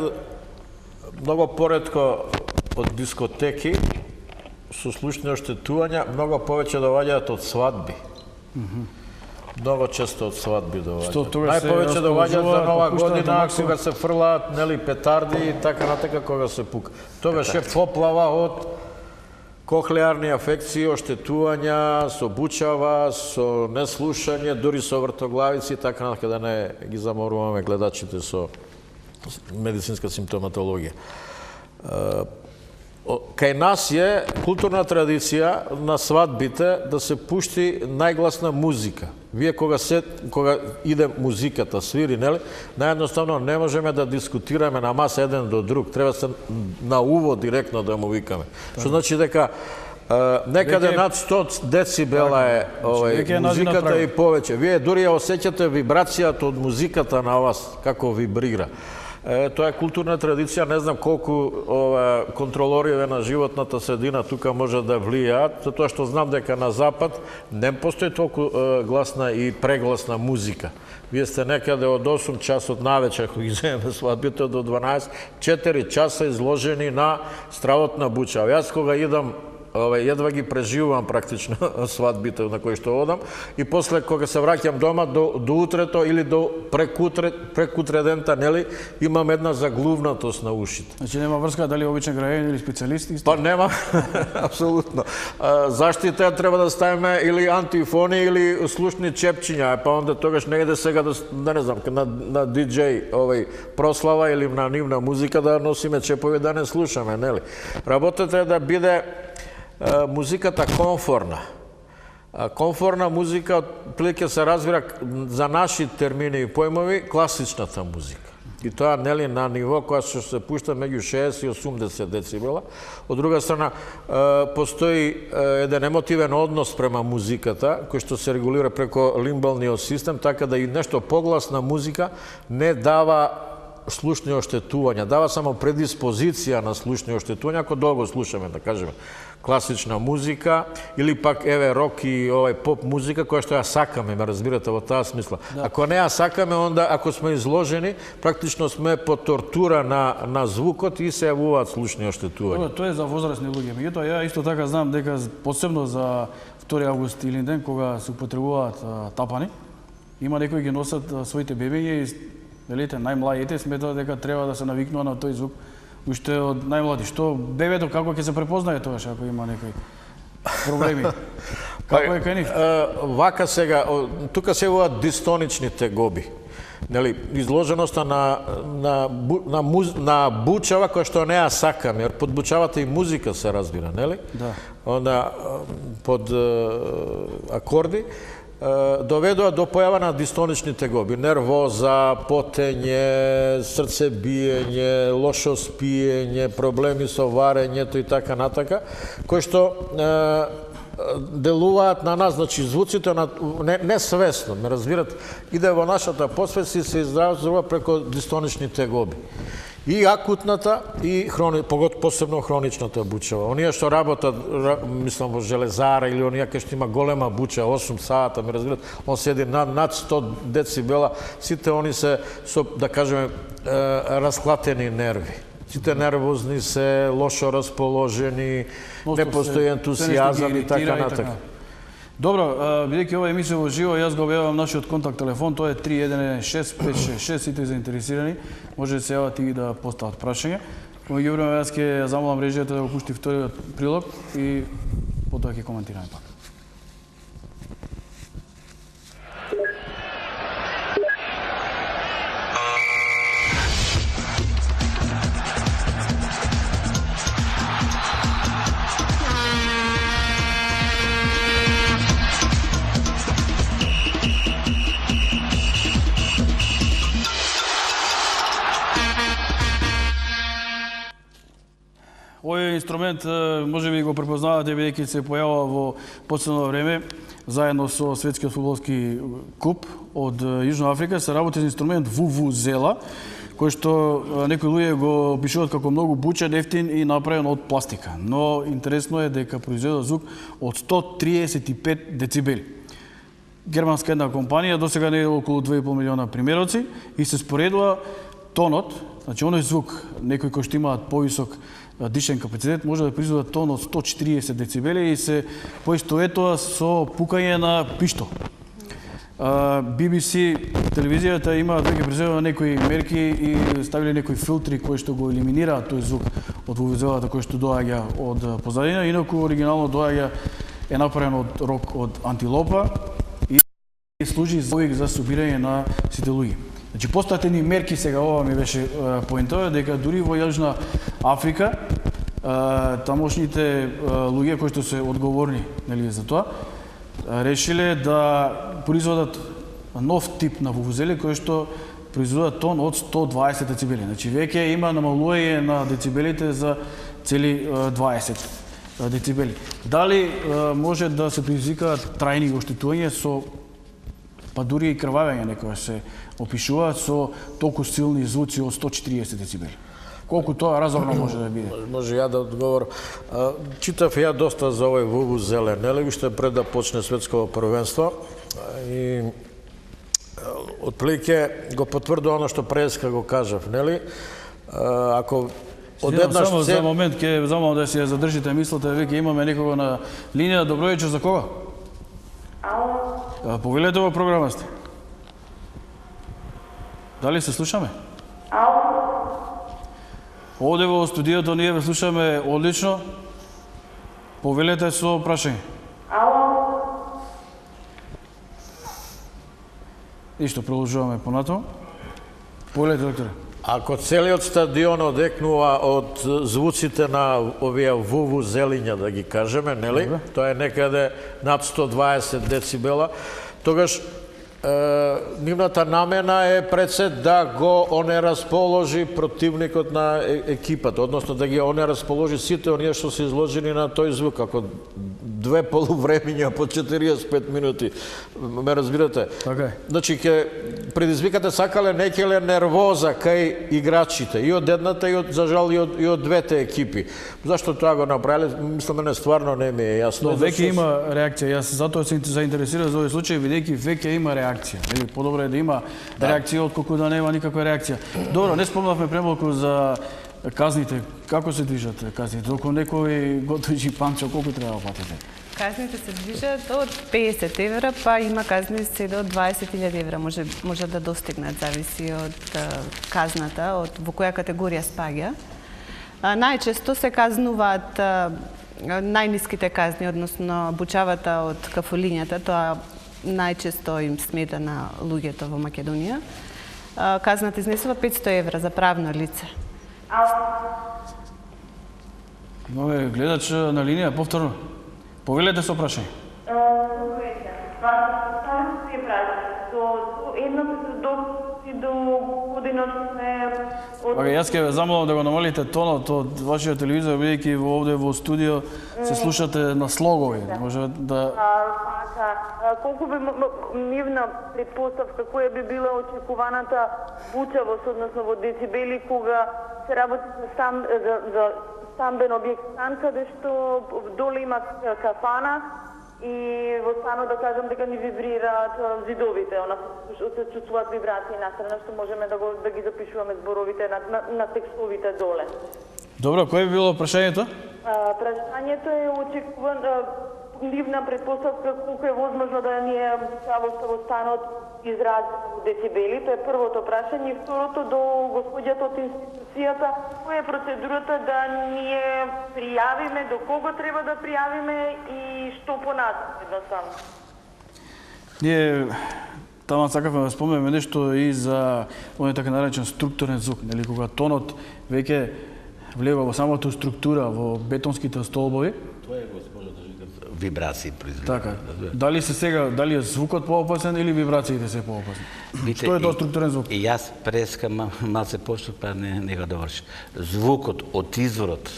многу поретко од дискотеки со слушни оштетувања, многу повеќе доваѓаат од свадби. Многу често од свадби доваѓаат. Најповеќе доваѓаат за Нова година, кога се фрлаат, нели, петарди и така натака кога се пука. Тогаш е поплава од кохлеарни афекции, оштетувања, со бучава, со неслушање, дури со вртоглавици и така натака, да не ги заморуваме гледачите со медицинска симптоматологија. Кај нас е културна традиција на свадбите да се пушти најгласна музика. Вие кога иде музиката, свири, нели, наједноставно не можеме да дискутираме на маса еден до друг. Треба се на уво директно да му викаме. Што значи дека некаде над 100 децибела е музиката и повеќе. Вие дури ја осеќате вибрацијата од музиката на вас, како вибрира. Тоа е културна традиција, не знам колку контролориве на животната средина тука може да влијаат, затоа што знам дека на Запад не постои толку гласна и прегласна музика. Вие сте некаде од 8 часот навечер, ако ги земеме свадбите, до 12, 4 часа изложени на стравот на бучава. Јас кога идам Jedva ги преживувам практично свадбите на кои што одам и после кога се враќам дома до утрето или до прекутре дента, нели, имам една заглувнатост на ушите. Значи нема врска дали обичен граѓанин или специјалист? Па нема, апсолутно. Заштита треба да ставиме или антифони или слушни чепчиња, па онда тогаш не иде сега да не знам, на диџеј прослава или на нивна музика да носиме чепови да не слушаме, нели? Работата е да биде музиката комфорна. Комфорна музика отприлike се разбира за наши термини и појмови класичната музика. И тоа нели на ниво која што се пушта меѓу 60 и 80 децибела. Од друга страна постои еден емотивен однос према музиката кој што се регулира преко лимбалниот систем, така да и нешто погласна музика не дава слушни оштетувања, дава само предиспозиција на слушни оштетувања ако долго слушаме, да кажеме, класична музика или пак рок и поп музика која што ја сакаме, ме разбирате во таа смисла. Ако не ја сакаме, онда ако сме изложени, практично сме под тортура на звукот и се јавуваат слушни оштетувања. Тоа е за возрастни луѓе. Меѓутоа ја исто така знам дека посебно за 2 август или ден кога се употребуваат тапани, има некои ги носат своите бебиња и велите најмладите сметаат дека треба да се навикнува на тој звук уште од најмлади. Што бебето како ќе се препознае тогаш ако има некои проблеми? Како е кај нив? Вака сега, тука се јавуваат дистоничните гоби. Нели, изложеноста на бучава која што не ја сакаме, под бучавата и музика се разбира, нели? Да. Онда под акорди доведува до појава на дистоничните гоби, нервоза, потење, срцебиење, лошо спиење, проблеми со варењето и така натака, кои што делуваат на нас, значи звуците несвесно, ме разбирате, иде во нашата посвест и се изразува преко дистоничните гоби. И акутната, и посебно хроничната бучава. Оние што работат, мислам, во железара или оние кај што има голема буча, 8 сата, ме разбират, он седи над 100 децибела, сите они се со, да кажеме, расклатени нерви. Сите нервозни се, лошо расположени, не постои ентусијазам и така натака. Добро, бидејќи ова емисија во живо, јас го објавам нашиот контакт телефон, тоа е 3116566, сите заинтересирани, може да се јават и да постават прашање. Меѓу време јас ќе замолам режијата да го пушти вториот прилог и потоа ќе коментираме пак. Овој инструмент може би го препознавате бидејќи се појавува во последно време заедно со светскиот фудбалски куп од Јужна Африка. Се работи за инструмент вувузела, кој што некои луѓе го опишуваат како многу бучен, ефтин и направен од пластика. Но интересно е дека произведува звук од 135 децибели. Германска една компанија досега не е околу 2,5 милиона примероци и се споредува тонот, значи оној звук, некои кои што имаат повисок дишен капацитет може да произведе тон од 140 децибели и се поистоветува со пукање на пиштол. BBC телевизијата има веќе преземува некои мерки и ставиле некои филтри кои што го елиминираат тој звук од вувузелата кој што доаѓа од позадина, инаку оригинално доаѓа е направен од рок од антилопа и служи за собирање на сите луѓе. Значи, постојат едни мерки, сега ова ми беше поентова, дека дури во Јужна Африка, тамошните луѓе кои што се одговорни за тоа, решиле да произведат нов тип на вувузели кои што произведат тон од 120 децибели. Значи, веќе има намалување на децибелите за цели 20 децибели. Дали може да се предизвикаат трајни оштетувања со па дури и крвавење некоја се опишуваат со толку силни звуци од 140 децибели. Колку тоа разумно може да биде? Може ја да одговорам. Читав ја доста за овој вувузеле, нели, уште пред да почне светско првенство и отприлike го потврдува оно што преска го кажав, нели? Ако одеднаш само за момент ќе замолам да си ја задржите мислата, веќе имаме некого на линија. Добро вечер, за кога? Ало. Повелете во програма сте. Дали се слушаме? Ало. Овде во студиото ние ве слушаме одлично. Повелете со прашање. Ало. Ништо, продолжуваме понатаму. Повелете, докторе. Ако целиот стадион одекнува од звуците на овие вувузелиња, да ги кажеме, нели? Тоа е некаде над 120 децибела. Тогаш нивната намена е пред се да го онерасположи противникот на екипата, односно да ги онерасположи сите оние што се изложени на тој звук. Ако две полувремиња по 45 минути, ме разбирате? Така е. Значи, ќе предизвикате сакале некеле нервоза кај играчите, и од едната, и од, за жал, и од двете екипи. Зашто тоа го направиле, мислам, мене стварно не ми е јасно. Но веќе има реакција. Јас затоа се заинтересирав за овој случај, бидејќи веќе има реакција. Подобро е да има реакција отколку да нема никаква реакција. Добро, не спомнавме премалку за казните. Како се движат казните? Доколку некој го движи панчо, колку треба да платите? Казните се движат од 50 евра, па има казни се до 20.000 евра. Може да достигнат, зависи од казната, во која категорија спаѓа. Најчесто се казнуваат најниските казни, односно бучавата од кафулињата, тоа најчесто им смета на луѓето во Македонија. Казната изнесува 500 евра за правно лице. Имаме гледач на линија, повторно. Повелете со прашање. Јас ќе ве замолам да го намалите тонот од вашиот телевизор, бидејќи овде во студио се слушате на слогови. Може да... Колку би нивна предпоставка, која би била очекуваната бучавост, односно во децибели, кога се работи за стамбен објект стан, каде што доле има кафана и во станот, да кажам, дека ни вибрираат зидовите, се чувствуваат вибрации настрана, што можеме да ги запишуваме зборовите на текстовите доле. Добро, кој би било прашањето? Прашањето е очекуван нивна предпоставка колку е возможно да ни е цялоста во станот изразена во децибели. Тоа е првото прашање. И второто до господјата од институцијата, која е процедурата да ние пријавиме, до кого треба да пријавиме и што понатаму едноставно. Ние таман сакавме да спомнеме нешто и за оној така наречен структурен звук, нели, кога тонот веќе влева во самата структура, во бетонските столбови. Тоа е, госпожа, вибрации произведува. Така. Дали се сега, дали е звукот поопасен или вибрациите се поопасни? Што е тоа структурен звук? И јас прескам малце пошто, па не го доврши. Звукот од изворот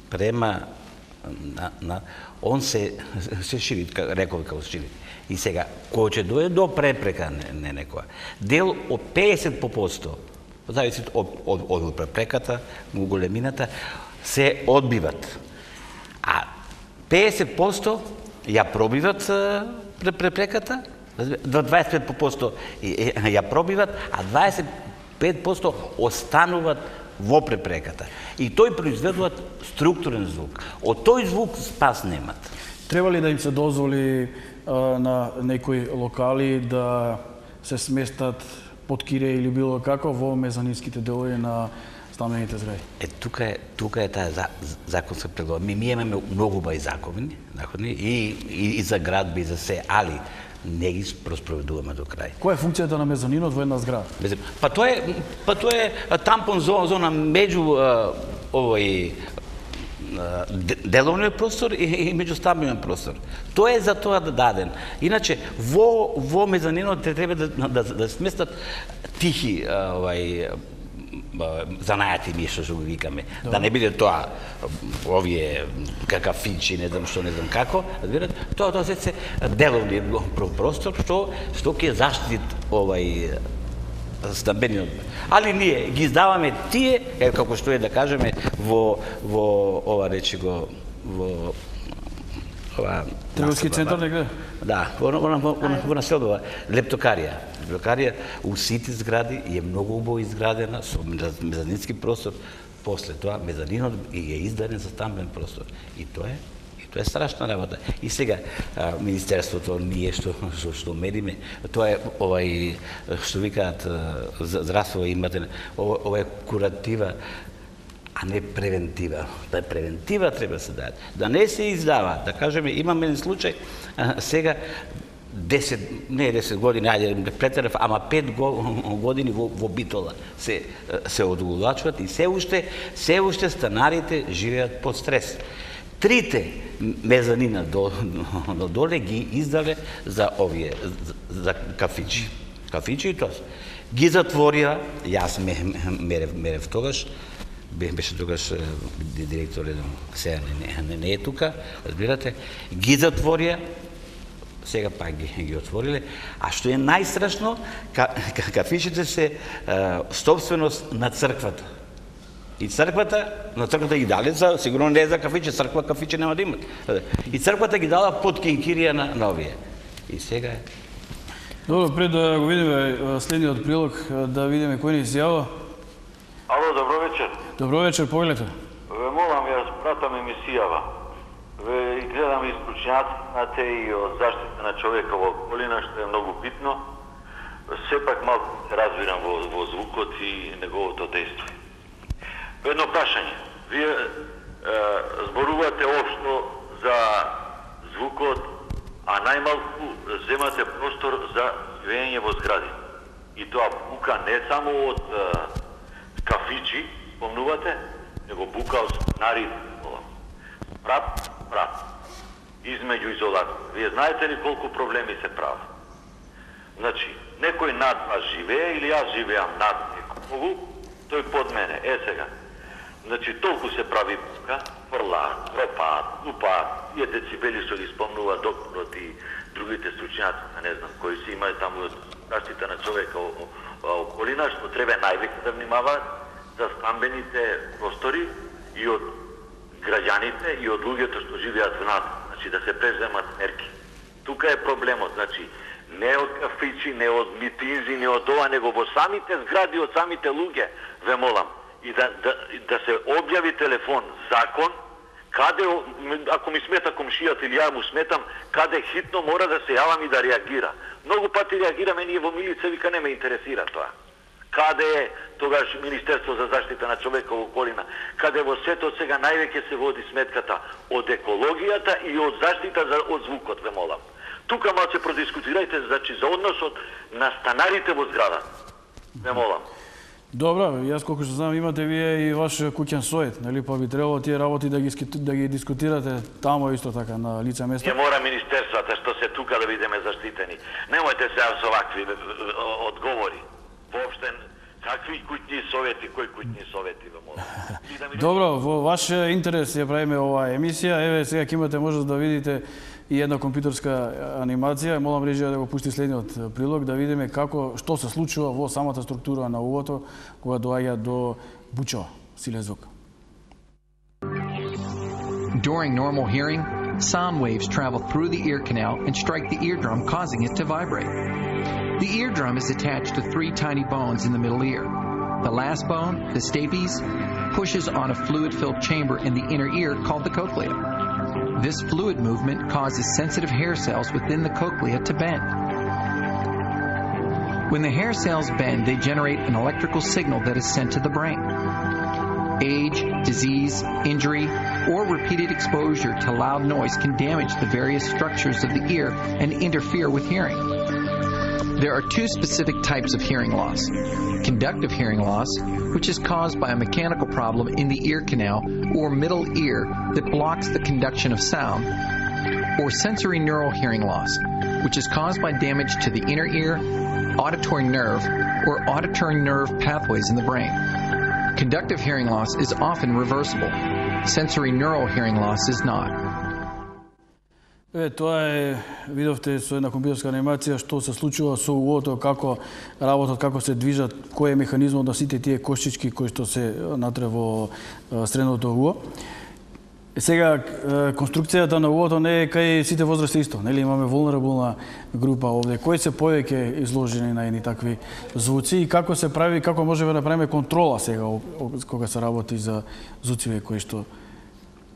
према он се шири, реков како се шири. И сега, кој ќе дојде до препрека, не некоја. Дел од 50%, зависи од препреката, големината, се одбиват. А 50% ја пробиват препреката, до 25% ја пробиват, а 25% остануваат во препреката. И тој произведуваат структурен звук. Од тој звук спас немат. Треба ли да им се дозволи на некои локали да се сместат под кире или било како во мезанинските делови на стамбените згради? Тука е таа законска предлога. Ми имаме многу бај закони, и за градби, и за се, али не ги проспроведуваме до крај. Која е функцијата на мезанинот во една зграда? Па тоа е тампон зона меѓу овој деловниот простор и меѓустамбениот простор. Тоа е за тоа даден. Иначе во мезанинот треба да сместат тихи занајати ми што го викаме. Да не биде тоа овие какафичи, не знам како, разбирате? Тоа се деловни простор што ќе заштити стамбениот. Али ние ги издаваме тие, како што е да кажеме во ова речи го во Трговски центар негде? Да, во населба Лептокарија. Лептокарија у сите згради е многу убаво изградена, со мезанински простор. после тоа мезанинот е издаден за стамбен простор. И тоа е страшна работа. И сега министерството ние што мериме, тоа е што викаат здравство имате, ова е куратива, а не превентива. Превентива треба се даде. Да не се издава, да кажеме, имаме еден случај сега 10 години, ајде претерав, ама 5 години во Битола се одулачуват и се уште станарите живеат под стрес. 3 мезанина доле ги издале за овие, за кафичи. Кафичи и тоа. Ги затворија, јас мерев тогаш, беше тогаш директор, сега не е тука, разбирате, ги затворија, сега пак ги отвориле. А што е најстрашно, кафичите се собственост на црквата. И на црквата ги дале, сигурно не е за кафиче, кафиче нема да имат. И црквата ги дала под кинкирија на овие. И сега е. Добро, пред да го видиме следниот прилог, да видиме кој ни изјава. Ало, добро вечер. Добро вечер, погледате. Ве молам, јас пратам емисијава. Ве гледам исклучњаците и од заштита на човека во околина, што е многу битно. Сепак малку се разбирам во звукот и неговото дејство. Едно прашање. Вие зборувате општо за звукот, а најмалку земате простор за живење во згради. И тоа бука не само од кафичи, спомнувате, него бука од станари. Прат. Измеѓу изолација. Вие знаете ли колку проблеми се прават? Значи, некој над вас живее или јас живеам над некого, тој под мене. Сега. Значи, толку се прави бука, фрлаат, тропаат, лупаат, тие децибели што ги спомнува докторот и другите стручњаци, не знам, кои се имаат таму заштита на човека околина, што треба највеќе да внимаваат за стамбените простори и од граѓаните и од луѓето што живеат внатре. Значи, да се преземат мерки. Тука е проблемот, значи, не од кафичи, не од митинзи, не од ова, него во самите згради, од самите луѓе, ве молам. И да се објави телефон, закон, каде, ако ми смета комшијата или ја му сметам, каде хитно мора да се јавам и да реагира. Многу пати реагираме ние во милица, вика не ме интересира тоа. Каде е тогаш Министерство за заштита на човека во околина? Каде во светот сега највеќе се води сметката од екологијата и од заштита од звукот, ве молам. Тука малце продискутирајте, значи, за односот на станарите во зграда. Ве молам. Добро, јас колку што знам имате вие и ваш куќен совет, нели, па би требало тие работи да ги дискутирате тамо исто така на лице место. Не мора министерствата што се тука да бидеме заштитени. Немојте се со вакви одговори. Воопште какви куќни совети, кои куќни совети ве молам. Добро, во ваш интерес ја правиме оваа емисија. Еве сега ќе имате можност да видите и една компјутерска анимација. Молам режија да го пушти следниот прилог, да видиме што се случува во самата структура на увото кога доаѓа до буча, силен звук. During normal hearing, sound waves travel through the ear canal and strike the eardrum, causing it to vibrate. The eardrum is attached to 3 tiny bones in the middle ear. The last bone, the stapes, pushes on a fluid-filled chamber in the inner ear called the cochlea. This fluid movement causes sensitive hair cells within the cochlea to bend. When the hair cells bend, they generate an electrical signal that is sent to the brain. Age, disease, injury, or repeated exposure to loud noise can damage the various structures of the ear and interfere with hearing. There are 2 specific types of hearing loss. Conductive hearing loss, which is caused by a mechanical problem in the ear canal or middle ear that blocks the conduction of sound, or sensory neural hearing loss, which is caused by damage to the inner ear, auditory nerve, or auditory nerve pathways in the brain. Conductive hearing loss is often reversible. Sensory neural hearing loss is not. Тоа е, видовте со една компјутерска анимација што се случува со уото, како работат, како се движат, кој е механизмот на сите тие кошчички кои што се натре во средното уво. Сега, конструкцијата на уото не е кај сите возрасти исто. Нели имаме vulnerable група овде. Кои се повеќе изложени на едни такви звуци и како се прави, како можеме да направиме контрола сега кога се работи за звуциве кои што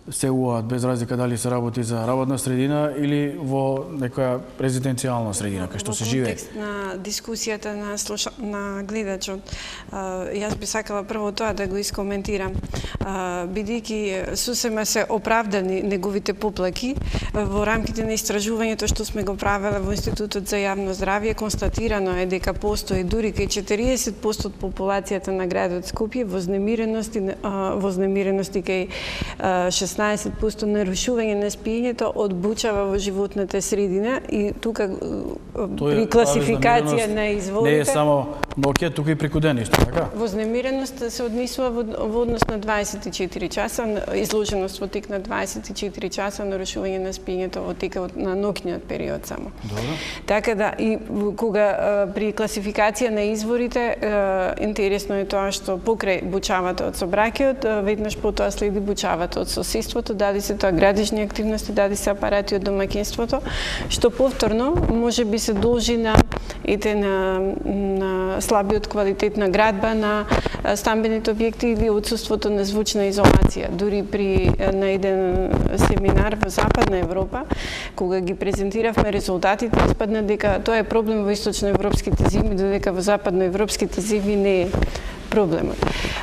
се уаат без разлика дали се работи за работна средина или во некоја резиденцијална средина кај што се живее. Во контекст на дискусијата на гледачот, јас би сакала прво тоа да го искоментирам. Бидејќи сосема се оправдани неговите поплаки, во рамките на истражувањето што сме го правеле во Институтот за јавно здравје, констатирано е дека постои дури кај 40% од популацијата на градот Скопје вознемирености кај 16% нарушување на спиењето од бучава во животната средина и тука при класификација на изворите... Не е само ноќе, тука и преку ден исто, така? Вознемиреност се однесува во однос на 24 часа, изложеност во тек на 24 часа, нарушување на спиењето во текот на ноќниот период само. Добро. Така да, и кога при класификација на изворите, интересно е тоа што покрај бучавата од собраќајот, веднаш потоа следи бучавата од соседството, даде се тоа градежни активности, даде се апарати од домаќинството, што повторно може би се должи на слабиот квалитет на градба на стамбените објекти или отсуството на звучна изолација. Дури на еден семинар во Западна Европа, кога ги презентиравме резултатите, испадна дека тоа е проблем во источноевропските зими, додека во западноевропските зими не е проблемот.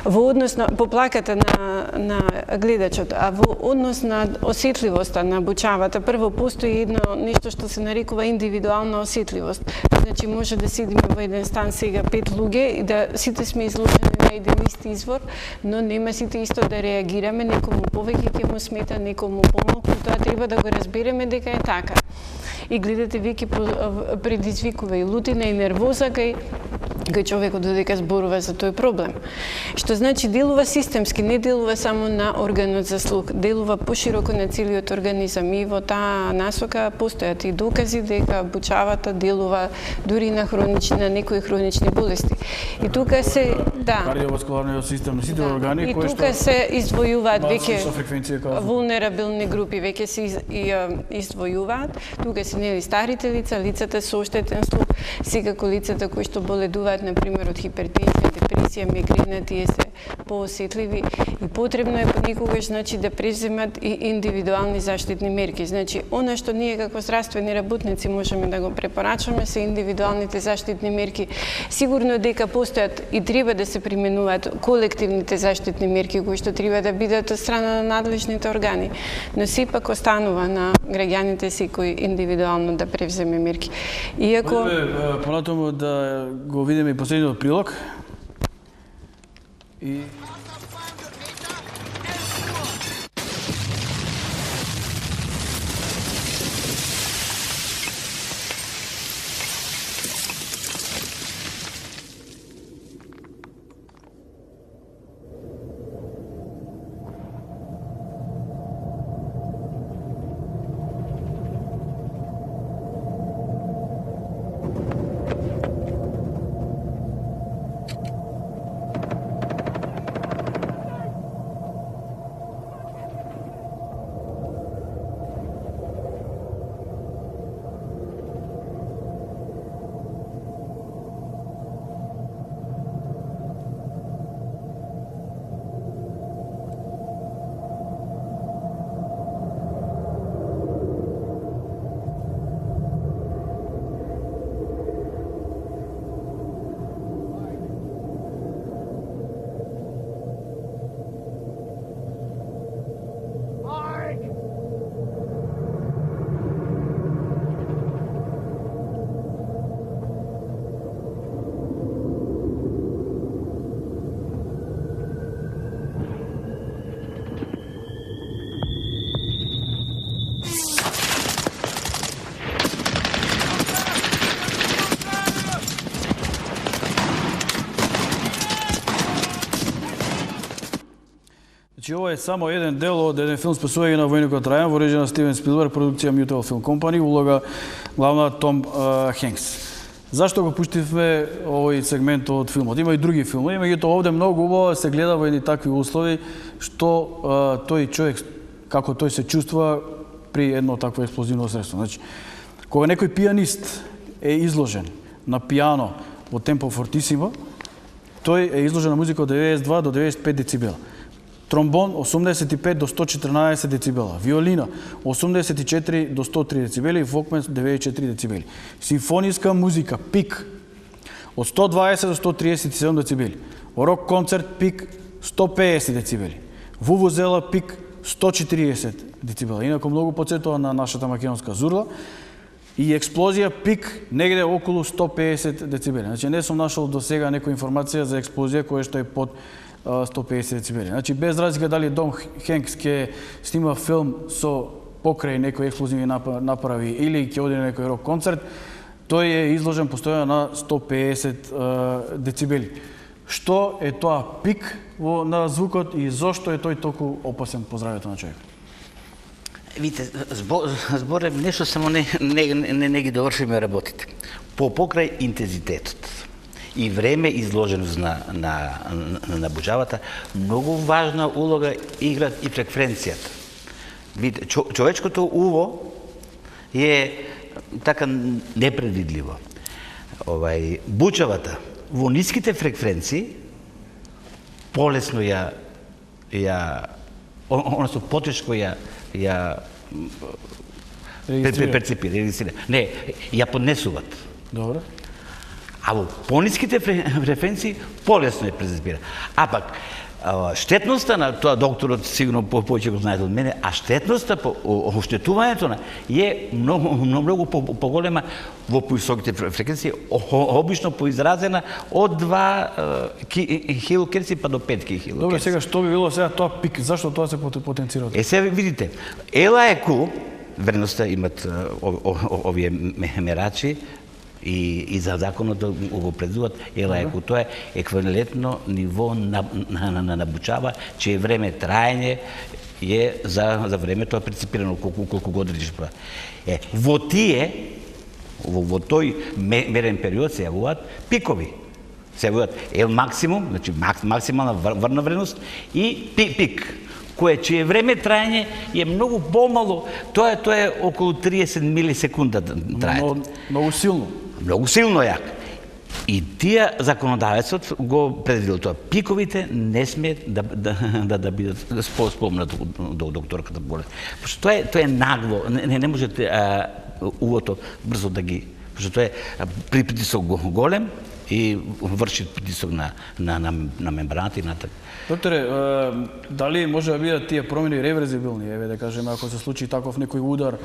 Во однос на поплаката на гледачот, а во однос на осетливоста на бучавата, прво постои едно нешто што се нарекува индивидуална осетливост. Значи може да седиме во еден стан сега 5 луѓе и да сите сме изложени на еден исти извор, но нема сите исто да реагираме, некому повеќе ќе му смета, некому помалку, тоа треба да го разбереме дека е така. И гледате веќе предизвикува и лутина и нервоза кај човекот додека зборува за тој проблем. Што значи делува системски, не делува само на органот за слух, делува пошироко на целиот организам и во таа насока постојат и докази дека бучавата делува дури на некои хронични болести. И тука се кардиоваскуларниот систем на сите органи кои што тука се издвојуваат веќе вулнерабилни групи, веќе се издвојуваат. Тука се нели старите лица, лицата со оштетен слух, секако лицата кои што боледуваат на пример од хипертензија, депресија, мигрена, тие се поосетливи и потребно е понекогаш значи да преземат и индивидуални заштитни мерки. Значи она што ние како здравствени работници можеме да го препорачаме се индивидуалните заштитни мерки. Сигурно дека постојат и треба да се применуваат колективните заштитни мерки кои што треба да бидат од страна на надлежните органи, но сепак останува на граѓаните секој индивидуално да превземе мерки. Иако понатаму да го видиме и последниот прилог. И ова е само еден дел од еден филм Спасување на војникот Рајан во режија на Стивен Спилберг, продукција Mutual Film Company, улога главна Том Хенкс. Зашто го пуштивме овој сегмент од филмот? Има и други филми, меѓутоа овде многу убаво се гледа во едни такви услови што тој човек како тој се чувствува при едно такво експлозивно средство. Значи, кога некој пианист е изложен на пиано во темпо фортисимо, тој е изложен на музика од 92 до 95 децибела. Тромбон 85 до 114 децибела, виолина 84 до 103 децибели, вокмен 94 децибели. Симфониска музика пик од 120 до 137 децибели. Рок концерт пик 150 децибели. Вувузела пик 140 децибела. Инако многу подсетува на нашата македонска зурла. И експлозија пик негде околу 150 децибели. Значи не сум нашол до сега некоја информација за експлозија која што е под 150 децибели. Значи без разлика дали Том Хенкс ќе снима филм со покрај некои експлозивни направи или ќе оди на некој рок концерт, тој е изложен постојано на 150 децибели. Што е тоа пик на звукот и зошто е тој толку опасен по здравјето на човекот? Видите, зборев нешто само не ги довршиме работите. Покрај интензитетот и време изложеност на набуджавата, многу важна улога играт и фреквенцијата. Видите, човечкото уво е така непредвидливо. Бучавата во ниските фреквенции полесно односно потешко ја перцепира. Не, ја поднесуваат. Добро. А во пониските фреквенции полесно ја перцепира. А пак штетноста на тоа докторот сигурно повеќе го знаете од мене, а штетноста по оштетувањето е многу поголема во повисоките фреквенции, обично поизразена од 2 килохерци па до 5 килохерци. Добре, сега што би било сега тоа пик? Зашто тоа се потенцира? Сега видите, LAEQ, вредноста имат овие мерачи, и за законот го предвидуваат LAEQ. Тоа е еквивалентно ниво на набучава, чие време траење е за време тоа преципирано колку години ќе прави. Во тој мерен период се јавуваат пикови. Се јавуваат максимум, значи максимална врна вредност и пик, кое чие време траење е многу помало, тоа е околу 30 милисекунда трае. Многу силно. Многу силно јак. И тие законодавецот го предвидел тоа. Пиковите не смеат да бидат спомнат до докторката болест. Пошто тоа е нагло, не можете увото брзо да ги, пошто тоа е притисок голем и врши притисок на мембраната и натак. Докторе, дали може да бидат тие промени реверзибилни? Еве да кажеме, ако се случи таков некој удар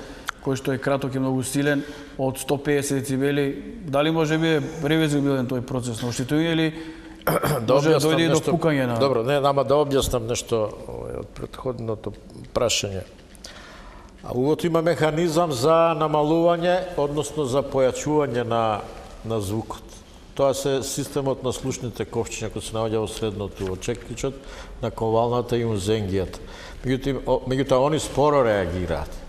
кој што е краток и многу силен од 150 децибели, дали може би е реверзибилен тој процес на оштетување или може да дојде до пукање на... Добро, нама да објаснам нешто од претходното прашање. Увото има механизам за намалување, односно за појачување на звукот. Тоа се системот на слушните ковчиња кој се наоѓа во средното од чекичот, на конвалната и унзенгијата. Меѓутоа, они споро реагираат.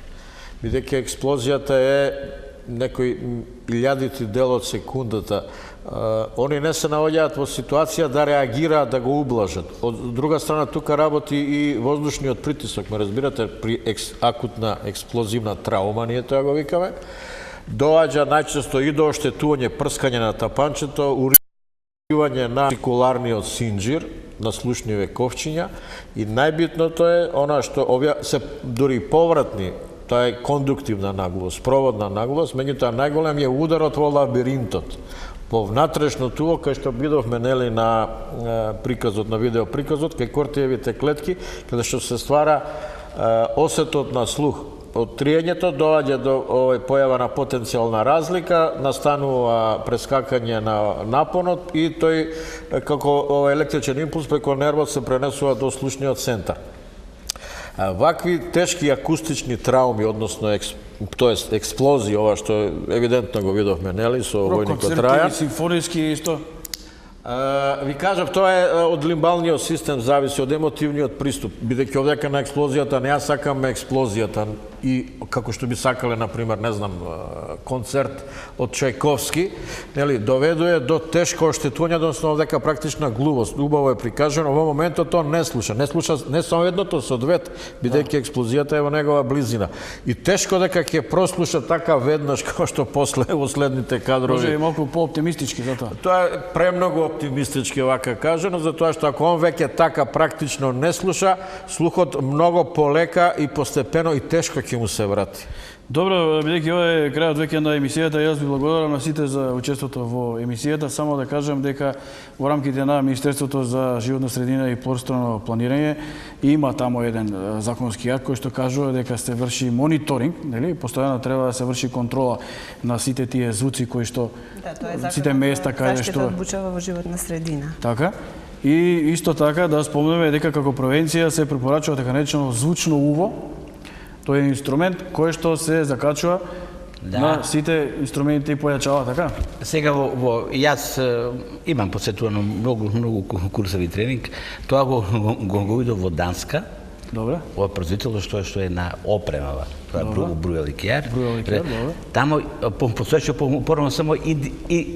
Бидејќи експлозијата е некој илјадити дел од секундата, они не се наоѓаат во ситуација да реагираат, да го ублажат. Од друга страна, тука работи и воздушниот притисок, ме разбирате, при акутна експлозивна траума, ние тоа го викаме, доаѓа најчесто и до оштетување, прскање на тапанчето, уривање на циркуларниот синџир, на слушниве ковчиња, и најбитното е она што се дури повратни, тоа е кондуктивна наглост, проводна наглост, меѓутоа најголем е ударот во лабиринтот, по внатрешното уво, кај што бидовме нели на приказот, на видео приказот, кај кортиевите клетки, каде што се ствара осетот на слух. Од триењето доаѓа до појава на потенцијална разлика, настанува прескакање на напонот и тој како електричен импулс преку нервот се пренесува до слушниот центар. Вакви тешки акустични трауми, односно тоест експлозии, ова што евидентно го видовме, нели, со војникот Трајан. Симфониски исто? Ви кажав, тоа е од лимбалниот систем, зависи од емотивниот приступ, бидејќи овдека на експлозијата не ја сакаме експлозијата. и како што би сакале, например, не знам, концерт од Чајковски, нели, доведува до тешко оштетување, односно дека практична глувост. Убаво е прикажано, во моментот он не слуша не само едното со двете, бидејќи експлозијата е во негова близина. И тешко дека ќе прослуша така веднаш како што после во следните кадрови. Може и малку по-оптимистички за тоа. Тоа е премногу оптимистички вака кажано, затоа што ако он веќе така практично не слуша, слухот многу полека и постепено и тешко ќе му се врати. Добро, бидејќи ова е крајот веќе на емисијата, јас ви благодарам на сите за учеството во емисијата. Само да кажам дека во рамките на Министерството за животна средина и просторно планирање има таму еден законски акт кој што кажува дека се врши мониторинг, нели? Постојано треба да се врши контрола на сите тие звуци кои што сите места каде што заштита од буча во животна средина. Така. И исто така да спомнеме дека како превенција се препорачува така наречено звучно уво. Тоа е инструмент кој што се закачува на сите инструменти и појачала, така? Сега јас имам посетувано многу курсови тренинг. Тоа го видов во Данска. Добре. Ова производител што е на опремава. Тоа е Bruel IKEA. Добре. Тамо постоеше порано само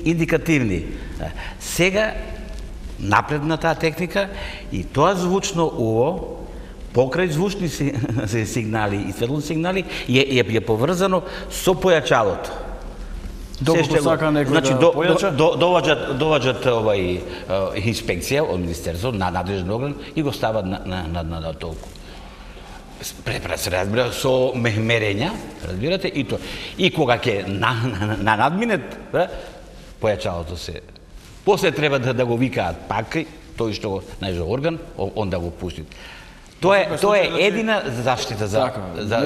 индикативни. Сега напредна таа техника и тоа звучно уво покрај звучни сигнали и светлосни сигнали е поврзано со појачалото. Доколку сака некој да појача? Доваѓат инспекција од Министерството на надлежен орган и го стават на толку. Се разбира со мерења, разбирате, и тоа. И кога ќе на надминет, појачалото се. После треба да го викаат пак, тој што го најде орган, он да го пусти. Тоа е едина заштита за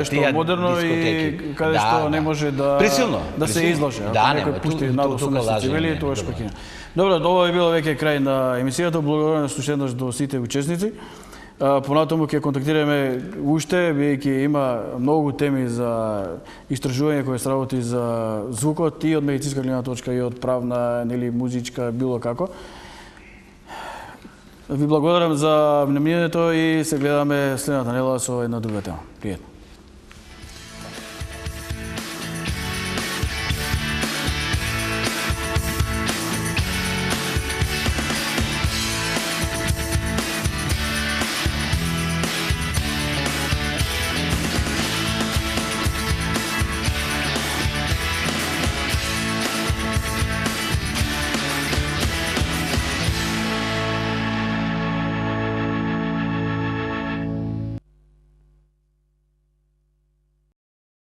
тие модерно и каде што не може да се излаже. Ако некој пусти надосно на цивили, тоа е шпакина. Добро, ова е било веќе крај на емисијата. Благодарам уште еднаш до сите учесници. Понатаму ќе контактираме уште, бидејќи има многу теми за истражување кои се работи за звукот и од медицинска гледна точка и од правна, нели музичка, било како. Ви благодарам за вниманието и се гледаме следната недела со една друга тема. Пријатно.